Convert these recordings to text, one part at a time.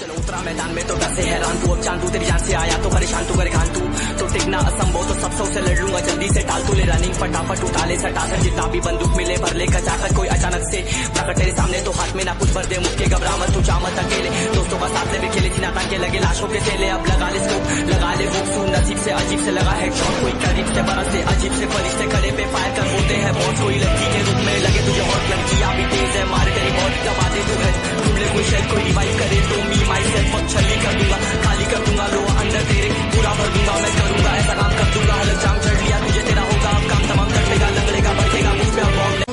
चलो उतरा मैदान में तो डसे हैरान तू, अब चांदू तेरी जान से आया तो परेशान तू करे खान तू, तो टिकना असंभव तो सब सौ से लड़ लूंगा जल्दी से टाल तू ले रनिंग फटाफट उठा ले सटाकर जितना भी बंदूक मिले भर ले कचाकर कोई अचानक से प्रकट तेरे सामने तो हाथ में ना कुछ भर दे मुक्के घबरा मत तू जा मत अकेले दोस्तों का साथ ले खेले चिना ताकि लगे लाशों के चेले अब लगा ले स्कोप लगा ले वो सुन नसीब से अजीब से लगा हेडशॉट कोई करीब से बरस से अजीब से फरिश्ते खड़े पे फायर कर बोलते हैं बहुत कोई लड़की के रूप में लगे तुझे हॉट लड़की अभी तेज है मार तेरी बहुत दबा दे तू है तुमने कोई शायद कोई रिवाइव करे तो मी माई सेल्फ छली कर दूंगा खाली कर दूंगा लो अंदर तेरे पूरा भर दूंगा मैं करूंगा ऐसा काम कर दूंगा हलक जाम चढ़ लिया तुझे तेरा होगा अब काम तमाम कटेगा लगेगा बढ़ेगा मुझ पे अब बॉम्ब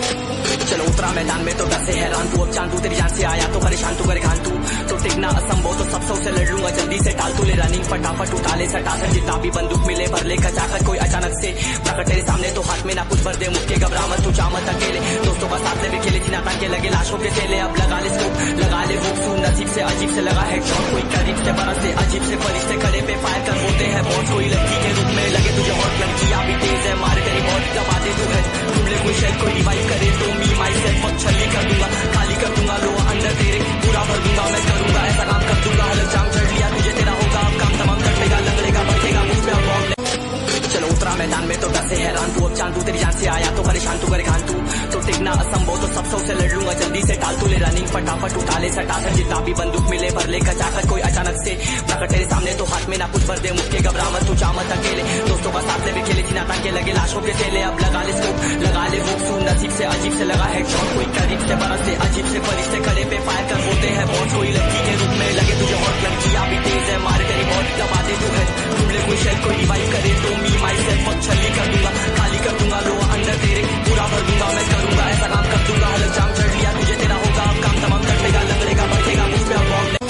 चलो उतरा मैदान में तो डसे हैरान तू, अब चांदू तेरी जान से आया तो परेशान तू करे खान तू, तो टिकना असंभव तो सब सौ से लड़ लूंगा जल्दी से टाल तू ले रनिंग फटाफट उठा ले सटाकर जितना भी बंदूक मिले भर ले कचाकर कोई अचानक से प्रकट तेरे सामने तो हाथ में ना कुछ भर दे मुक्के घबरा मत तू जा मत अकेले दोस्तों का साथ ले खेले चिना ताकि लगे लाशों के चेले अब लगा ले स्कोप लगा ले वो सुन नसीब से अजीब से लगा हेडशॉट कोई करीब से बरस से अजीब से फरिश्ते खड़े पे फायर कर बोलते हैं बहुत कोई लड़की के रूप में लगे तुझे हॉट लड़की अभी तेज है मार तेरी बहुत दबा दे तू है तुमने कोई शायद कोई रिवाइव करे तो मी माई सेल्फ छली कर दूंगा खाली कर दूंगा लो अंदर तेरे पूरा भर दूंगा मैं करूंगा ऐसा काम कर दूंगा हलक जाम चढ़ लिया तुझे तेरा होगा अब काम तमाम कटेगा लगेगा बढ़ेगा मुझ पे अब बॉम्ब चलो उतरा मैदान में तो डसे हैरान तू, अब चांदू तेरी जान से आया तो परेशान तू करे खान तू, तो टिकना असंभव तो सब सौ से लड़ लूंगा जल्दी से टाल तू ले रनिंग फटाफट उठा ले सटाकर जितना भी बंदूक मिले भर ले कचाकर कोई अचानक से प्रकट तेरे सामने तो हाथ में ना कुछ भर दे मुक्के घबरा मत तू जा मत अकेले दोस्तों का साथ ले खेले चिना ताकि लगे लाशों के चेले अब लगा ले स्कोप लगा ले वो सुन नसीब से अजीब से लगा हेडशॉट कोई करीब से बरस से अजीब से फरिश्ते खड़े पे फायर कर बोलते हैं बहुत कोई लड़की के रूप में लगे तुझे हॉट लड़की अभी तेज है मार तेरी बहुत दबा दे तू है तुमने कोई शायद कोई रिवाइव करे तो मी माई सेल्फ छली कर दूंगा खाली कर दूंगा लो अंदर तेरे पूरा भर दूंगा मैं करूंगा ऐसा काम कर दूंगा हलक जाम चढ़ लिया तुझे तेरा होगा अब काम तमाम कटेगा लगेगा बढ़ेगा मुझ पे अब बॉम्ब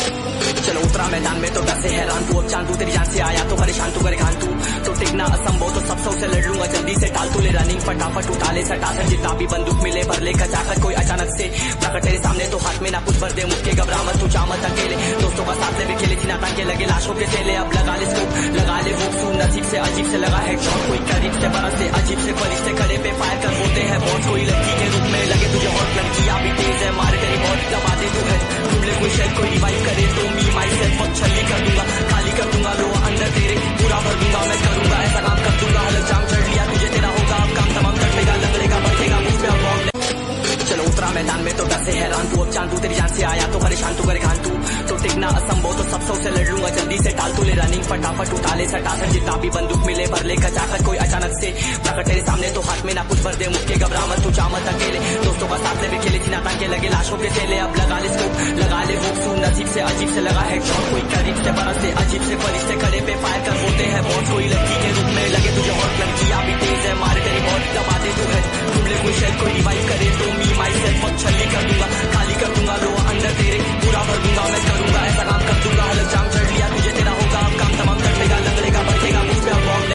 चलो उतरा मैदान में तो डसे हैरान तू, अब चांदू तेरी जान से आया तो परेशान तू करे खान तू, तो टिकना असंभव तो सब सौ से लड़ लूंगा जल्दी से टाल तू ले रनिंग फटाफट उठा ले सटाकर जितना भी बंदूक मिले भर ले कचाकर कोई अचानक से प्रकट तेरे सामने तो हाथ में ना कुछ भर दे मुक्के घबरा मत तू जा मत अकेले दोस्तों का साथ ले खेले चिना ताकि लगे लाशों के चेले अब लगा ले स्कोप लगा ले वो सुन नसीब से अजीब से लगा हेडशॉट कोई करीब से बरस से अजीब से फरिश्ते खड़े पे फायर कर बोलते हैं बहुत कोई लड़की के रूप में लगे तुझे हॉट लड़की अभी तेज है मार तेरी बहुत दबा दे तू है तुमने कोई शायद कोई रिवाइव करे तो मी माई सेल्फ छली कर दूंगा खाली कर दूंगा लो अंदर तेरे पूरा भर दूंगा मैं करूंगा ऐसा काम कर दूंगा हलक जाम चढ़ लिया तुझे तेरा होगा अब काम तमाम कटेगा लगेगा बढ़ेगा मुझ पे अब बॉम्ब चलो उतरा मैदान में तो डसे हैरान तू, अब चांदू तेरी जान से आया तो परेशान तू करे खान तू, तो टिकना असंभव तो सब सौ से लड़ लूंगा जल्दी से टाल तू ले रनिंग फटाफट उठा ले सटाकर जितना भी बंदूक मिले भर ले कचाकर कोई अचानक से प्रकट तेरे सामने तो हाथ में ना कुछ भर दे मुक्के घबरा मत तू जा मत अकेले दोस्तों का साथ ले खेले चिना ताकि लगे लाशों के चेले अब लगा ले स्कोप लगा ले वो सुन नसीब से अजीब से लगा हेडशॉट कोई करीब से बरस से अजीब से फरिश्ते खड़े पे फायर कर बोलते हैं बहुत कोई लड़की के रूप में लगे तुझे हॉट लड़की अभी तेज है मार तेरी बहुत दबा दे तू है तुमने कोई शायद कोई रिवाइव करे तो मी माई सेल्फ छली कर दूंगा खाली कर दूंगा लो अंदर तेरे पूरा भर दूंगा मैं करूंगा ऐसा काम कर दूंगा हलक जाम चढ़ लिया तुझे तेरा होगा अब काम तमाम कटेगा लगेगा बढ़ेगा मुझ पे अब बॉम्ब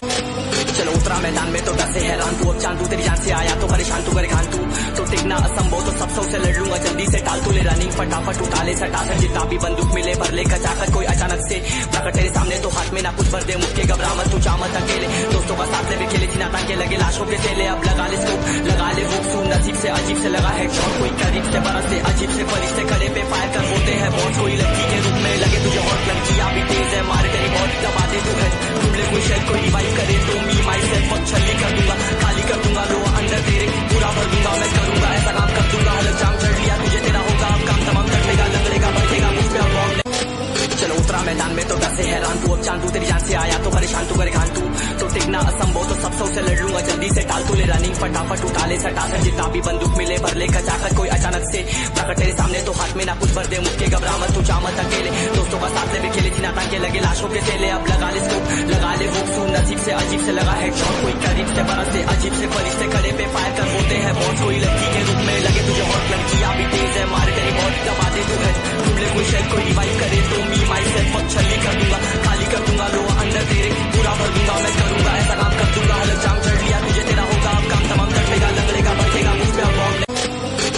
चलो उतरा मैदान में तो डसे हैरान तू, अब चांदू तेरी जान से आया तो परेशान तू करे खान तू, तो टिकना असंभव तो सब सौ से लड़ लूंगा जल्दी से टाल तू ले रनिंग फटाफट उठा ले सटाकर जितना भी बंदूक मिले भर ले कचाकर कोई अचानक से प्रकट तेरे सामने तो हाथ में ना कुछ भर दे मुक्के घबरा मत तू जा मत अकेले दोस्तों का साथ ले खेले चिना ताकि लगे लाशों के चेले अब लगा ले स्कोप लगा ले वो सुन नसीब से अजीब से लगा हेडशॉट कोई करीब से बरस से अजीब से फरिश्ते खड़े पे फायर कर बोलते हैं बहुत कोई लड़की के रूप में लगे तुझे हॉट लड़की अभी तेज है मार तेरी बहुत दबा दे तू है तुमने कोई शायद कोई रिवाइव करे तो मी माई सेल्फ छली कर दूंगा खाली कर दूंगा लो अंदर तेरे पूरा भर दूंगा मैं करूंगा ऐसा काम कर दूंगा हलक जाम चढ़ लिया तुझे तेरा होगा अब काम तमाम कटेगा लगेगा बढ़ेगा मुझ पे अब बॉम्ब चलो उतरा मैदान में तो डसे हैरान तू, अब चांदू तेरी जान से आया तो परेशान तू करे खान तू, तो टिकना असंभव तो सब सौ से लड़ लूंगा जल्दी से टाल तू ले रनिंग फटाफट उठा ले सटाकर जितना भी बंदूक मिले भर ले कचाकर कोई अचानक से प्रकट तेरे सामने तो हाथ में ना कुछ भर दे मुक्के घबरा मत तू जा मत अकेले दोस्तों का साथ ले खेले चिना ताकि लगे लाशों के चेले अब लगा ले स्कोप लगा ले वो सुन नसीब से अजीब से लगा हेडशॉट कोई करीब से बरस से अजीब से फरिश्ते खड़े पे फायर कर बोलते हैं बहुत कोई लड़की के रूप में लगे तुझे हॉट लड़की अभी तेज है मार तेरी बहुत दबा दे तू है तुमने कोई शायद कोई रिवाइव करे तो मी माई सेल्फ छली कर दूंगा खाली कर दूंगा लो अंदर तेरे पूरा भर दूंगा मैं करूंगा ऐसा काम कर दूंगा हलक जाम चढ़ लिया तुझे तेरा होगा अब काम तमाम कटेगा लगेगा बढ़ेगा मुझ पे अब बॉम्ब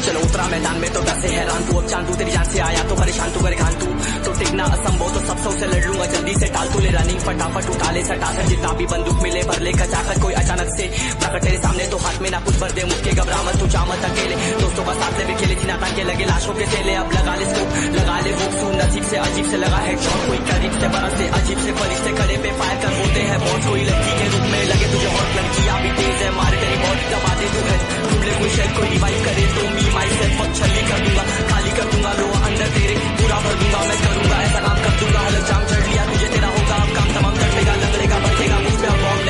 चलो उतरा मैदान में तो डसे हैरान तू, अब चांदू तेरी जान से आया तो परेशान तू करे खान तू, तो टिकना असंभव तो सब सौ से लड़ लूंगा जल्दी से टाल तू ले रनिंग फटाफट उठा ले सटा कर जितना भी बंदूक मिले भर ले कचाकर कोई अचानक से प्रकट तेरे सामने तो हाथ में ना कुछ भर दे मुझके घबरा मत तू जा मत अकेले दोस्तों का साथ भी खेले थी ना ताकि लगे लाशों के चेले अब लगा ले स्कोप लगा ले वो सुन नसीब से अजीब से लगा है शॉट कोई करीब से बरस से अजीब से फरिश्ते खड़े पे फायर कर होते हैं बहुत कोई लड़की के रूप में लगे तुझे हॉट लड़की अभी तेज है मार तेरी बहुत दबा दे तू है तुमने कोई शेयर को रिवाइव करे तो मी माई सेल्फ छली कर दूंगा खाली कर दूंगा लो अंदर तेरे पूरा भर दूंगा मैं करूंगा ऐसा काम कर दूंगा हलक जाम चढ़ लिया तुझे तेरा होगा अब काम तमाम चढ़ेगा लगेगा बढ़ेगा मुझ पे अब बॉम्ब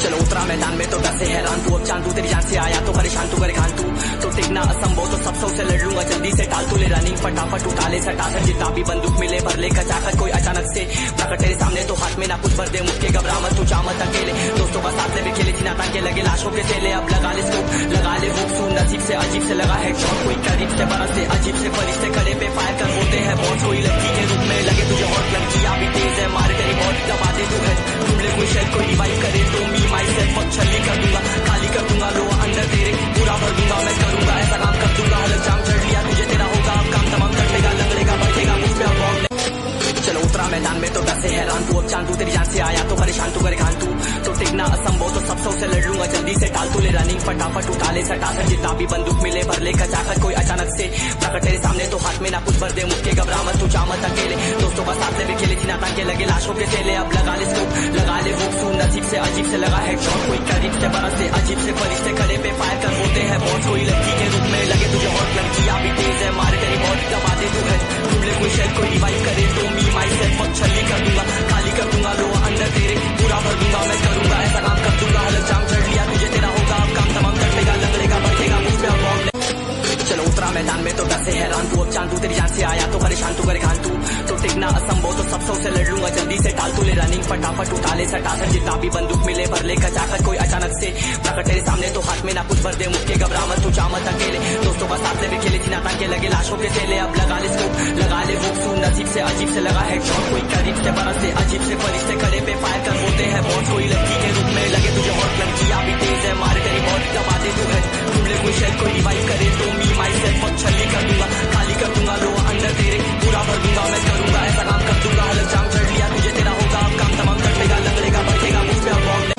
चलो उतरा मैदान में तो डर से हैरान तू अब चांदू तेरी जान से आया तो परेशान तू करे खान तू तो टिकना असंभव तो सब से लड़ लूंगा जल्दी से टाल तू ले रनिंग फटाफट उठा ले सटा कर जितना भी बंदूक मिले भर ले कचाकर कोई अचानक से प्रकट तेरे सामने तो हाथ में ना कुछ भर दे मुझके घबरा मत तू जा मत अकेले दोस्तों का साथ भी खेले थी ना ताकि लगे लाशों के चेले अब लगा ले स्कोप लगा ले वो सुन नसीब से अजीब से लगा है शॉट कोई करीब से बरस से अजीब से फरिश्ते खड़े पे फायर कर होते हैं बहुत कोई लड़की के रूप में लगे तुझे हॉट लड़की अभी तेज है मार तेरी बहुत दबा दे तू है तुमने कोई शेयर को रिवाइव करे तो मी माई सेल्फ छली कर दूंगा खाली कर दूंगा लो अंदर तेरे पूरा भर दूंगा मैं करूंगा ऐसा काम कर दूंगा हलक जाम चढ़ लिया तुझे तेरा होगा अब काम तमाम चढ़ेगा लगेगा बढ़ेगा मुझ पे अब बॉम्ब चलो उतरा मैदान में तो डर से हैरान तू अब चांदू तेरी जान से आया तो परेशान तू करे खान तू तो टिकना असंभव तो सब से लड़ लूंगा जल्दी से टाल तू ले रनिंग फटाफट उठा ले सटा कर जितना भी बंदूक मिले भर ले कचाकर कोई अचानक से प्रकट तेरे सामने तो हाथ में ना कुछ भर दे मुझके घबरा मत तू जा मत अकेले दोस्तों का साथ भी खेले थी ना ताकि लगे लाशों के चेले अब लगा ले स्कोप लगा ले वो सुन नसीब से अजीब से लगा है शॉट कोई करीब से बरस से अजीब से फरिश्ते खड़े पे फायर कर होते हैं बहुत कोई लड़की के रूप में लगे तुझे हॉट लड़की अभी तेज है मार तेरी बहुत दबा दे तू है तुमने कोई शेयर को रिवाइव करे तो मी माई सेल्फ छली कर दूंगा खाली कर दूंगा लो अंदर तेरे पूरा भर दूंगा मैं करूंगा ऐसा काम कर दूंगा हलक जाम चढ़ लिया तुझे तेरा होगा अब काम तमाम चढ़ेगा लगेगा बढ़ेगा मुझ पे अब बॉम्ब चलो उतरा मैदान में तो डर से हैरान तू अब चांदू तेरी जान से आया तो परेशान तू करे खान तू तो टिकना असंभव तो सब से लड़ लूंगा जल्दी से टाल तू ले रनिंग फटाफट उठा ले सटा कर जितना भी बंदूक मिले भर ले कचाकर कोई अचानक से प्रकट तेरे सामने तो हाथ में ना कुछ भर दे मुझके घबरा मत तू जा मत अकेले दोस्तों का साथ भी खेले थी ना ताकि लगे लाशों के चेले अब लगा ले स्कोप लगा ले वो सुन नसीब से अजीब से लगा है शॉट कोई करीब से बरस से अजीब से फरिश्ते खड़े पे फायर कर होते हैं बहुत कोई लड़की के रूप में लगे तुझे हॉट लड़की अभी तेज है मार तेरी बहुत दबा दे तू है तुमने कोई शेयर को रिवाइव करे तो मी माई सेल्फ छली कर दूंगा खाली कर दूंगा लो अंदर तेरे पूरा भर दूंगा मैं करूंगा ऐसा काम कर दूंगा हलक जाम चढ़ लिया तुझे तेरा होगा अब काम तमाम चढ़ेगा लगेगा बढ़ेगा मुझ पे अब बॉम्ब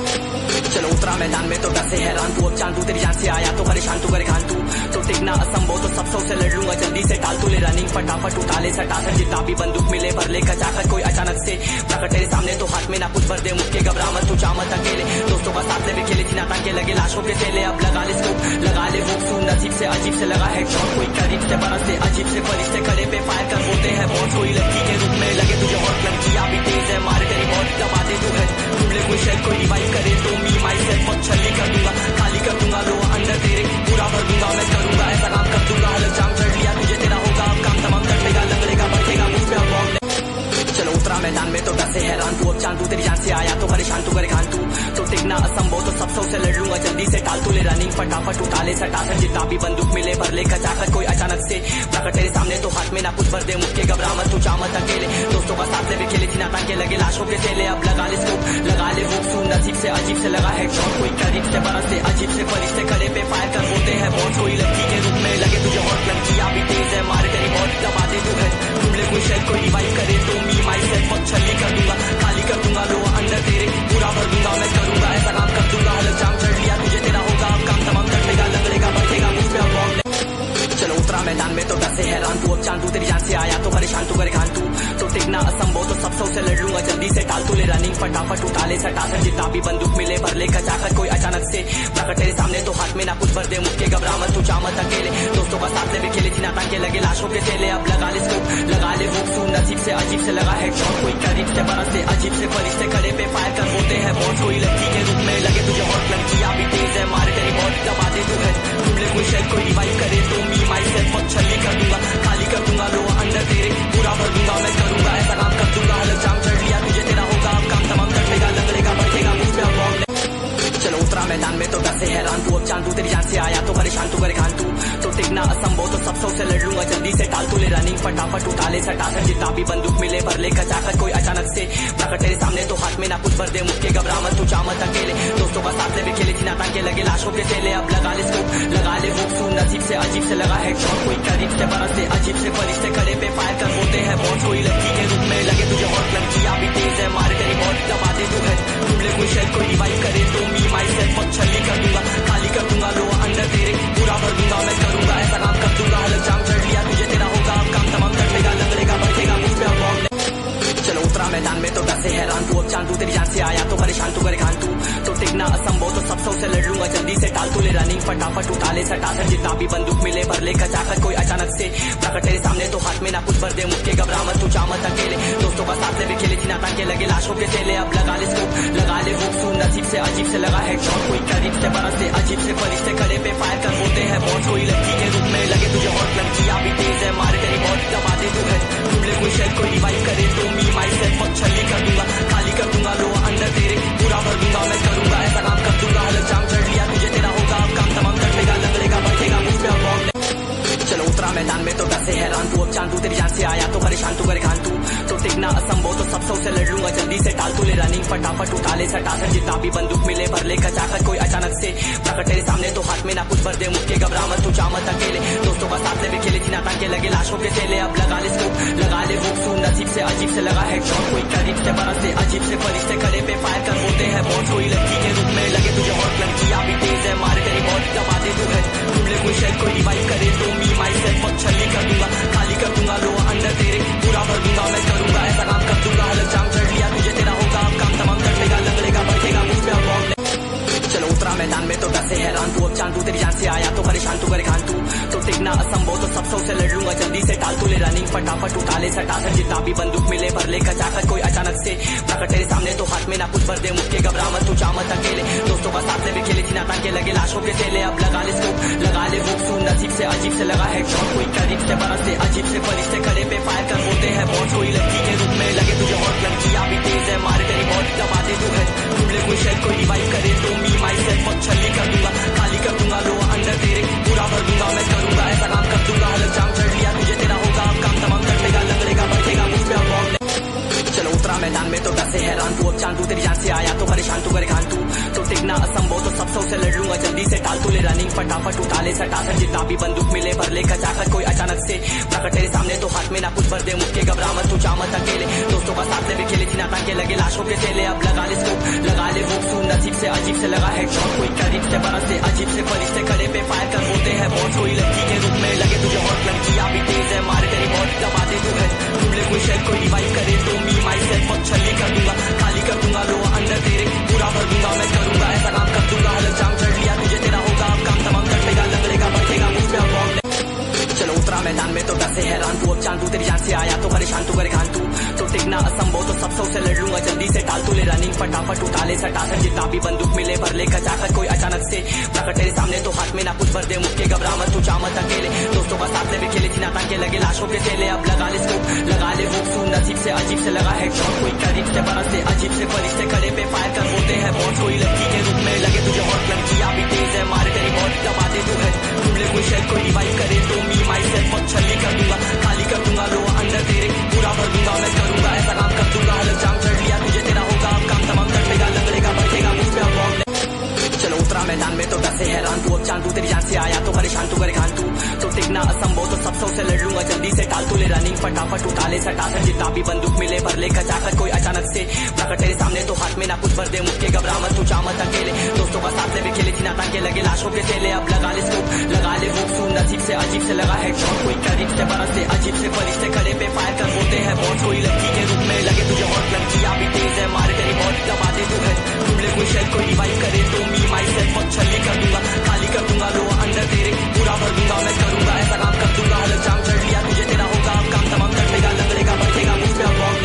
चलो उतरा मैदान में तो डर से हैरान तू अब चांदू तेरी जान से आया तो परेशान तू करे खान तू तो टिकना असंभव तो सब से लड़ लूंगा जल्दी से टाल तू ले रनिंग फटाफट उठा ले सटा कर जितना भी बंदूक मिले भर ले कचाकर कोई अचानक से प्रकट तेरे सामने तो हाथ में ना कुछ भर दे मुझके घबरा मत तू जा मत अकेले दोस्तों का साथ भी खेले थी ना ताकि लगे लाशों के चेले अब लगा ले स्कोप लगा ले वो सुन नसीब से अजीब से लगा है शॉट कोई करीब से बरस से अजीब से फरिश्ते खड़े पे फायर कर होते हैं बहुत कोई लड़की के रूप में लगे तुझे हॉट लड़की अभी तेज है मार तेरी बहुत दबा दे तू है तुमने कोई शेयर को रिवाइव करे तो मी माई सेल्फ छली कर दूंगा खाली कर दूंगा लो अंदर तेरे पूरा भर दूंगा मैं करूंगा ऐसा काम कर दूंगा हलक जाम चढ़ लिया तुझे तेरा होगा अब काम तमाम चढ़ेगा लगेगा बढ़ेगा मुझ पे अब बॉम्ब चलो उतरा मैदान में तो डर से हैरान तू अब चांदू तेरी जान से आया तो परेशान तू करे खान तू तो टिकना असंभव तो सब से लड़ लूंगा जल्दी से टाल तू ले रनिंग फटाफट उठा ले सटा कर जितना भी बंदूक मिले भर ले कचाकर कोई अचानक से प्रकट तेरे सामने तो हाथ में ना कुछ भर दे मुझके घबरा मत तू जा मत अकेले दोस्तों का साथ भी खेले थी ना ताकि लगे लाशों के चेले अब लगा ले स्कोप लगा ले वो सुन नसीब से अजीब से लगा है शॉट कोई करीब से बरस से अजीब से फरिश्ते खड़े पे फायर कर होते हैं बहुत कोई लड़की के रूप में लगे तुझे हॉट लड़की अभी तेज है मार तेरी बहुत दबा दे तू है तुमने कोई शेयर को रिवाइव करे तो मी माई सेल्फ छली कर दूंगा खाली कर दूंगा लो अंदर तेरे पूरा भर दूंगा मैं करूंगा ऐसा काम कर दूंगा हलक जाम चढ़ लिया तुझे तेरा होगा अब काम तमाम चढ़ेगा लगेगा बढ़ेगा मुझ पे अब बॉम्ब चलो उतरा मैदान में तो डर से हैरान तू अब चांदू तेरी जान से आया तो परेशान तू करे खान तू तो टिकना असंभव तो सब से लड़ लूंगा जल्दी से टाल तू ले रनिंग फटाफट उठा ले सटा कर जितना भी बंदूक मिले भर ले कचाकर कोई अचानक से प्रकट तेरे सामने तो हाथ में ना कुछ भर दे मुझके घबरा मत तू जा मत अकेले दोस्तों का साथ भी खेले थी ना ताकि लगे लाशों के चेले अब लगा ले स्कोप लगा ले वो सुन नसीब से अजीब से लगा है शॉट कोई करीब से बरस से अजीब से फरिश्ते खड़े पे फायर कर होते हैं बहुत कोई लड़की के रूप में लगे तुझे हॉट लड़की अभी तेज है मार तेरी बहुत दबा दे तू है तुमने कोई शेयर को रिवाइव करे तो मी माई सेल्फ छली कर दूंगा खाली कर दूंगा लो अंदर तेरे पूरा भर दूंगा मैं करूंगा ऐसा काम कर दूंगा हलक जाम चढ़ लिया तुझे तेरा होगा अब काम तमाम चढ़ेगा लगेगा बढ़ेगा मुझ पे अब बॉम्ब चलो उतरा मैदान में तो डर से हैरान तू अब चांदू तेरी जान से आया तो परेशान तू करे खान तू तो टिकना असंभव तो सब से लड़ लूंगा जल्दी से टाल तू ले रनिंग फटाफट उठा ले सटा कर जितना भी बंदूक मिले भर ले कचाकर कोई अचानक से प्रकट तेरे सामने तो हाथ में ना कुछ भर दे मुझके घबरा मत तू जा मत अकेले दोस्तों का साथ भी खेले थी ना ताकि लगे लाशों के चेले अब लगा ले स्कोप लगा ले वो सुन नसीब से अजीब से लगा है शॉट कोई करीब से बरस से अजीब से फरिश्ते खड़े पे फायर कर होते हैं बहुत कोई लड़की के रूप में लगे तुझे हॉट लड़की अभी तेज है मार तेरी बहुत से हैरान तू अब चांद तू तेरी जान से आया तो परेशान तू करे खान तू तो टिकना असंभव तो सब से लड़ लूंगा जल्दी से टाल तू ले रनिंग फटाफट उठा ले सटा कर जितना भी बंदूक मिले भर ले कचाकर कोई अचानक से प्रकट तेरे सामने तो हाथ में ना कुछ भर दे मुझके घबरा मत तू चामत अकेले दोस्तों का साथ भी खेले थी ना ताकि लगे लाशों के तेले अब लगा ले स्कोप लगा ले हुक सून नसीब से अजीब से लगा हेडशॉट कोई करीब से बरस से अजीब से फरिश्ते खड़े पे फायर कर होते हैं बहुत कोई लड़की के रूप में लगे तुझे हॉट लड़की भी तेज है मारे तेरी बहुत दबा दे तू है तुमने कोई शेयर कोई रिवाइव करे तो मी माई सेल्फ अब छली कर दूंगा खाली कर दूंगा लो अंदर तेरे पूरा भर दूंगा मैं करूंगा ऐसा काम कर दूंगा हलक जाम चढ़ लिया तुझे तेरा होगा अब काम तमाम कटेगा लगेगा बढ़ेगा मुझ पे अब चलो उतरा मैदान में तो डर से हैरान तू अब चांद तू तेरी जान से आया तो परेशान तू करे खान तू तो टिकना असंभव तो सब से लड़ लूंगा जल्दी से टाल तू ले रनिंग फटाफट उठा ले सटा कर जितना भी बंदूक मिले भर ले कचाकर कोई अचानक से प्रकट तेरे सामने तो हाथ में ना कुछ भर दे मुझके घबरा मत तू चामत अकेले दोस्तों का साथ भी खेले थी ना ताकि लगे लाशों के तेले अब लगा ले स्कोप लगा ले हुक सून नसीब से अजीब से लगा हेडशॉट कोई करीब से बरस से अजीब से फरिश्ते खड़े पे फायर कर होते हैं बहुत कोई लड़की के रूप में लगे तुझे हॉट लड़की भी तेज है मारे तेरी बहुत दबा दे तू है तुमने कोई शेयर कोई रिवाइव करे तो मी माई सेल्फ अब छली कर दूंगा खाली कर दूंगा लो अंदर तेरे पूरा भर दूंगा मैं करूंगा ऐसा काम कर दूंगा हलक जाम चढ़ लिया तुझे तेरा होगा अब काम तमाम कटेगा लगेगा बढ़ेगा मुझ पे अब चलो उतरा मैदान में तो डर से हैरान तू अब चांद तू तेरी जान से आया तो परेशान तू करे खान तू तो टिकना असंभव तो सब से लड़ लूंगा जल्दी से टाल तू ले रनिंग फटाफट उठा ले सटा कर जितना भी बंदूक मिले भर ले कचाकर कोई अचानक से प्रकट तेरे सामने तो हाथ में ना कुछ भर दे मुझके घबरा मत तू चामत अकेले दोस्तों का साथ भी खेले थी ना ताकि लगे लाशों के तेले अब लगा ले स्कोप लगा ले हुक सून नसीब से अजीब से लगा हेडशॉट कोई करीब से बरस से अजीब से फरिश्ते खड़े पे फायर कर होते हैं बहुत कोई लड़की के रूप में लगे तुझे हॉट लड़की भी तेज है मारे तेरी बहुत दबा दे तू है तुमने कोई शेयर कोई रिवाइव करे तो मी माई सेल्फ अब छली कर दूंगा खाली कर दूंगा लो अंदर तेरे पूरा भर दूंगा मैं करूंगा ऐसा काम कर दूंगा हलक जाम चढ़ लिया तुझे तेरा होगा अब काम तमाम कटेगा लगेगा बढ़ेगा मुझ पे अब चलो उतरा मैदान में तो डर से हैरान तू अब चांद तू तेरी जान से आया तो परेशान तू करे खान तू तो टिकना असंभव तो सब से लड़ लूंगा जल्दी से टाल तू ले रनिंग फटाफट उठा ले सटा कर जितना भी बंदूक मिले भर ले कचाकर कोई अचानक से प्रकट तेरे सामने तो हाथ में ना कुछ भर दे मुझके घबरा मत तू चामत अकेले दोस्तों का साथ भी खेले थी ना ताकि लगे लाशों के तेले अब लगा ले स्कोप लगा ले हुक सून नसीब से अजीब से लगा हेडशॉट कोई करीब से बरस से अजीब से फरिश्ते खड़े पे फायर कर होते हैं बहुत कोई लड़की के रूप में लगे तुझे हॉट लड़की भी तेज है मारे तेरी बहुत दबा दे तू है तुमने कोई शेयर कोई रिवाइव करे तो मी माई सेल्फ अब छली कर दूंगा खाली कर दूंगा लो अंदर तेरे पूरा भर दूंगा मैं करूंगा ऐसा काम कर दूंगा हलक जाम चढ़ लिया तुझे तेरा होगा अब काम तमाम कटेगा लगेगा बढ़ेगा मुझ पे अब चलो उतरा मैदान में तो डर से हैरान तू अब चांद तू तेरी जान से आया तो परेशान तू करे खान तू तो टिकना असंभव तो सब से लड़ लूंगा जल्दी से टाल तू ले रनिंग फटाफट उठा ले सटा कर जितना भी बंदूक मिले भर ले कचाकर कोई अचानक से प्रकट तेरे सामने तो हाथ में ना कुछ भर दे मुझके घबरा मत तू चामत अकेले दोस्तों का साथ भी खेले थी ना ताकि लगे लाशों के तेले अब लगा ले स्कोप लगा ले हुक सून नसीब से अजीब से लगा हेडशॉट कोई करीब से बरस से अजीब से फरिश्ते खड़े पे फायर कर होते हैं बहुत कोई लड़की के रूप में लगे तुझे हॉट लड़की भी तेज है मारे तेरी बहुत दबा दे तू है तुमने कोई शेयर कोई रिवाइव करे तो मी माई सेल्फ अब छली कर दूंगा खाली कर दूंगा लो अंदर तेरे पूरा भर दूंगा मैं करूंगा ऐसा काम कर दूंगा हलक जाम चढ़ लिया तुझे तेरा होगा अब काम तमाम कटेगा लगेगा बढ़ेगा मुझ पे अब चलो उतरा मैदान में तो डर से हैरान तू अब चांद तू तेरी जान से आया तो परेशान तू करे खान तू तो टिकना असंभव तो सब से लड़ लूंगा जल्दी से टाल तू ले रनिंग फटाफट उठा ले सटा कर जितना भी बंदूक मिले भर ले कचाकर कोई अचानक से प्रकट तेरे सामने तो हाथ में ना कुछ भर दे मुझके घबरा मत तू चामत अकेले दोस्तों का साथ भी खेले थी ना ताकि लगे लाशों के तेले अब लगा ले स्कोप लगा ले हुक सून नसीब से अजीब से लगा हेडशॉट कोई करीब से बरस से अजीब से फरिश्ते खड़े पे फायर कर होते हैं बहुत कोई लड़की के रूप में लगे तुझे हॉट लड़की भी तेज है मारे तेरी बहुत दबा दे तू है तुमने कोई शेयर कोई रिवाइव करे तो मी माई सेल्फ अब छली कर दूंगा खाली कर दूंगा लो अंदर तेरे पूरा भर दूंगा मैं करूंगा ऐसा काम कर दूंगा हलक जाम चढ़ लिया तुझे तेरा होगा अब काम तमाम कटेगा लगेगा बढ़ेगा मुझ पे अब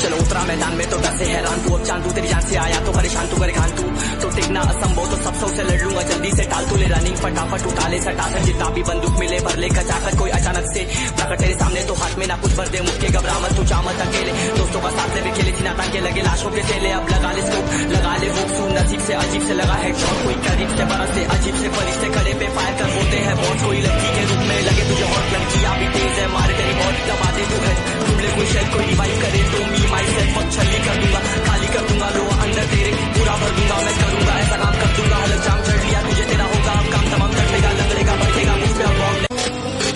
चलो उतरा मैदान में तो डर से हैरान तू अब चांद तू तेरी जान से आया तो परेशान तू करे खान तू तो टिकना असंभव तो सब से लड़ लूंगा जल्दी से टाल तू ले रनिंग फटाफट उठा ले सटा कर जितना भी बंदूक मिले भर ले कचाकर कोई अचानक से प्रकट तेरे सामने तो हाथ में ना कुछ भर दे मुझके घबरा मत तू चामत अकेले दोस्तों का साथ भी खेले थी ना ताकि लगे लाशों के तेले अब लगा ले स्कोप लगा ले हुक सून नसीब से अजीब से लगा हेडशॉट कोई करीब से बरस से अजीब से फरिश्ते खड़े पे फायर कर होते हैं बहुत कोई लड़की के रूप में लगे तुझे हॉट लड़की भी तेज है मारे तेरी बहुत दबा दे तू है तुमने कोई शेयर कोई रिवाइव करे तो मी माई सेल्फ अब छली कर दूंगा खाली कर दूंगा लो अंदर तेरे पूरा भर दूंगा मैं करूंगा ऐसा काम कर दूंगा हलक जाम चढ़ लिया तुझे तेरा होगा अब काम तमाम कटेगा लगेगा बढ़ेगा मुझ पे अब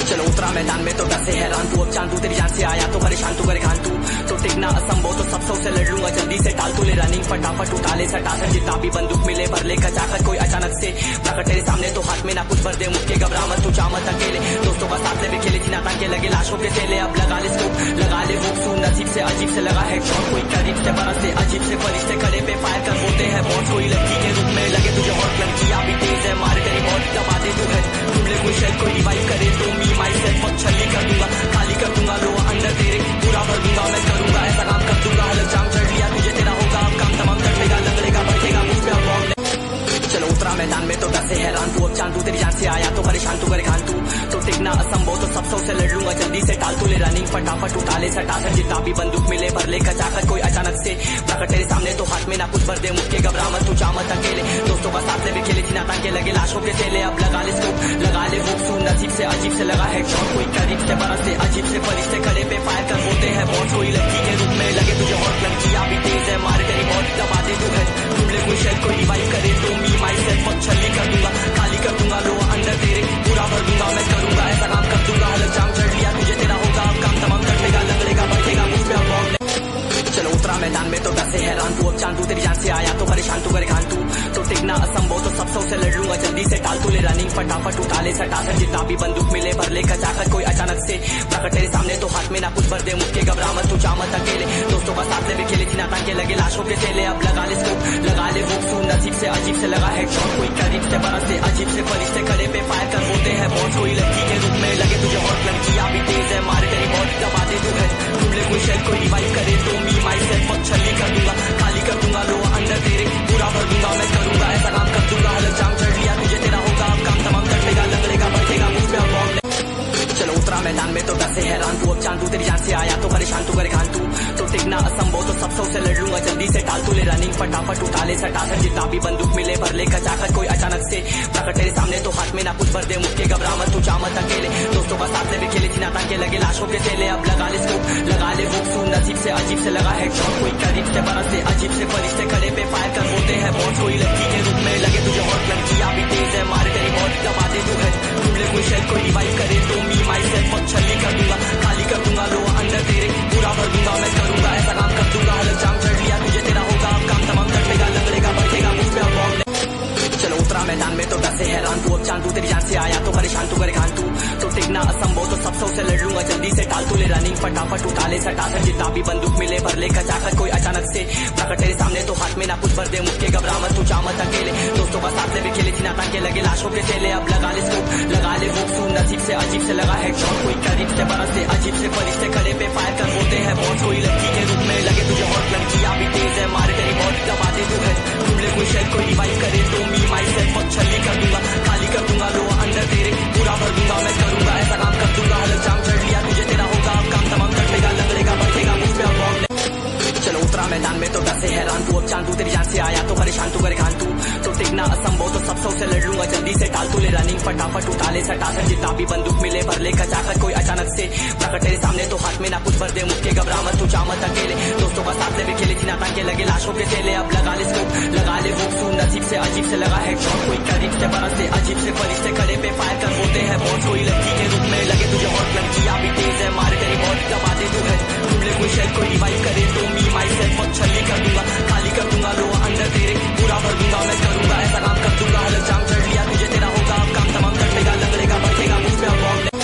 चलो उतरा मैदान में तो डर से हैरान तू अब चांद तू तेरी जान से आया तो परेशान तू करे खान तू तो टिकना असंभव तो सब से लड़ लूंगा जल्दी से टाल तू ले रनिंग फटाफट उठा ले सटा कर जितना भी बंदूक मिले भर ले कचाकर कोई अचानक से प्रकट तेरे सामने तो हाथ में ना कुछ भर दे मुझके घबरा मत तू चामत अकेले दोस्तों का साथ भी खेले थी ना ताकि लगे लाशों के तेले अब लगा ले स्कोप लगा ले हुक सून नसीब से से अजीब से लगा है शॉट, कोई करीब से बरसे अजीब से फरिश्ते खड़े पे फायर कर बोलते हैं बॉस, कोई लड़की के रूप में लगे तुझे हॉट, लड़कियां भी तेज है मारे तेरी मौत दबा दे तू है, तुमने कोई शेल कोई रिवाइव करे तो मी माई सेल्फ अब छली कर दूंगा, खाली कर दूंगा लो अंदर तेरे पूरा भर दूंगा मैं करूंगा ऐसा काम कर दूंगा, हलक जाम चढ़ लिया तुझे तेरा होगा अब काम तमाम तड़पेगा लगड़ेगा बढ़ेगा मुझ पे अब बॉम्ब। चलो उतरा मैदान में तो डर से हैरान तू, अब चांद तू तेरी जान से आया तो परेशान तू करे खान तू, तो टिकना असंभव तो सब सौ से लड़ लूंगा जल्दी से टाल तू ले रनिंग फटाफट उठा ले सटा कर जितना भी बंदूक मिले भर ले कचाकर कोई अचानक से प्रकट तेरे सामने तो हाथ में ना कुछ भर दे मुझके घबरा मत तू चामत अकेले दोस्तों का साथ से भी खेले चिना ताकि लगे लाशों के चेले, अब लगा ले स्कोप लगा ले वो सुन नसीब से अजीब से लगा है शॉट, कोई करीब से बरस से अजीब से फरिश्ते खड़े पे फायर कर बोलते हैं बॉस, कोई लड़की के रूप में लगे तुझे हॉट, लड़कियां भी तेज है मारे तेरी मौत दबा दे तू है, तुमने कोई शेल कोई रिवाइव करे तो मी माई सेल्फ अब छली कर दूंगा, खाली कर दूंगा लो अंदर तेरे पूरा भर दूंगा मैं करूंगा ऐसा काम कर दूंगा, हलक जाम चढ़ लिया तुझे तेरा होगा अब काम तमाम तड़पेगा लगड़ेगा बढ़ेगा मुझ पे अब बॉम्ब। चलो उतरा मैदान में तो डर से हैरान तू, अब चांद तू तेरी जान से आया तो परेशान तू करे खान तू, तो टिकना असंभव तो सब सौ से लड़ लूंगा जल्दी से टाल तू ले रनिंग फटाफट उठा ले सटा कर जितना भी बंदूक मिले भर ले कचाकर कोई अचानक से प्रकट तेरे सामने तो हाथ में ना कुछ भर दे मुझके घबरा मत तू चामत अकेले दोस्तों का साथ से भी खेले चिना ताकि लगे लाशों के चेले, अब लगा ले स्कोप लगा ले वो सुन नसीब से अजीब से लगा है शॉट, कोई करीब से बरस से अजीब से फरिश्ते खड़े पे फायर कर बोलते हैं बॉस, कोई लड़की के रूप में लगे तुझे हॉट, लड़कियां भी तेज है मारे तेरी मौत दबा दे तू है, तुमने कोई शेल कोई रिवाइव करे तो मी माई सेल्फ अब छली कर दूंगा, खाली कर दूंगा लो अंदर तेरे पूरा भर दूंगा मैं करूंगा ऐसा काम कर दूंगा, हलक जाम चढ़ लिया तुझे तेरा होगा अब काम तमाम तड़पेगा लगड़ेगा बढ़ेगा मुझ पे अब बॉम्ब। चलो उतरा मैदान में तो डर से हैरान तू, अब चांद तू तेरी जान से आया तो परेशान तू करे खान तू, तो टिकना असंभव तो सब सौ से लड़ लूंगा जल्दी से टाल तू ले रनिंग फटाफट उठा ले सटा कर जितना भी बंदूक मिले भर ले कचाकर कोई अचानक से प्रकट तेरे सामने तो हाथ में ना कुछ भर दे मुझके घबरा मत तू चामत अकेले दोस्तों का साथ से भी खेले चिना ताकि लगे लाशों के चेले, अब लगा ले स्कोप लगा ले वो सुन नसीब से अजीब से लगा है शॉट, कोई करीब से बरस से अजीब से फरिश्ते खड़े पे फायर कर बोलते हैं बॉस, कोई लड़की के रूप में लगे तुझे हॉट, लड़कियां भी तेज है मारे तेरी मौत दबा दे तू है, तुमने कोई शेल कोई रिवाइव करे तो मी माई सेल्फ अब छली कर दूंगा, खाली कर दूंगा लो अंदर तेरे पूरा भर दूंगा मैं करूंगा ऐसा काम कर दूंगा, हलक जाम चढ़ लिया तुझे तेरा होगा अब काम तमाम तड़पेगा लगड़ेगा बढ़ेगा मुझ पे अब बॉम्ब। चलो उतरा मैदान में तो डर से हैरान तू, अब चांद तू तेरी जान से आया तो परेशान तू करे खान तू, तो टिकना असंभव तो सब सौ से लड़ लूंगा जल्दी से टाल तू ले रनिंग फटाफट उठा ले सटा कर जितना भी बंदूक मिले भर ले कचाकर कोई अचानक से प्रकट तेरे सामने तो हाथ में ना कुछ भर दे मुझके घबरा मत तू चामत अकेले दोस्तों का साथ से भी खेले चिना ताकि लगे लाशों के चेले, अब लगा ले स्कोप लगा ले वो सुन नसीब से अजीब से लगा है शॉट, कोई करीब से बरस से अजीब से फरिश्ते खड़े पे फायर कर बोलते हैं बॉस, कोई लड़की के रूप में लगे तुझे हॉट, लड़कियां भी तेज है मारे तेरी मौत दबा दे तू है, तुमने कोई शेल कोई रिवाइव करे तो मी माई सेल्फ अब छली कर दूंगा, खाली कर दूंगा लो अंदर तेरे पूरा भर दूंगा मैं करूंगा ऐसा काम कर दूंगा, हलक जाम चढ़ लिया तुझे तेरा होगा अब काम तमाम तड़पेगा लगड़ेगा बढ़ेगा मुझ पे अब बॉम्ब। चलो उतरा मैदान में तो डर से हैरान तू, अब चांद तू तेरी जान से आया तो परेशान तू करे खान तू, तो टिकना असंभव तो सब सौ से लड़ लूंगा जल्दी से टाल तू ले रनिंग फटाफट उठा ले सटा कर जितना भी बंदूक मिले भर ले कचाकर कोई अचानक से प्रकट तेरे सामने तो हाथ में ना कुछ भर दे मुझके घबरा मत तू चामत अकेले दोस्तों का साथ से भी खेले चिना ताकि लगे लाशों के चेले, अब लगा ले स्कोप लगा ले वो सुन नसीब से अजीब से लगा है शॉट, कोई करीब से बरस से अजीब से फरिश्ते खड़े पे फायर कर बोलते हैं बॉस, कोई लड़की के रूप में लगे तुझे हॉट, लड़कियां भी तेज है मारे तेरी मौत दबा दे तू है, तुमने कोई शेल कोई रिवाइव करे तो मी माई सेल्फ अब छली कर दूंगा, खाली कर दूंगा लो अंदर तेरे पूरा भर दूंगा मैं करूंगा ऐसा काम कर दूंगा, हलक जाम चढ़ लिया तुझे तेरा होगा अब काम तमाम तड़पेगा लगड़ेगा बढ़ेगा मुझ पे अब बॉम्ब।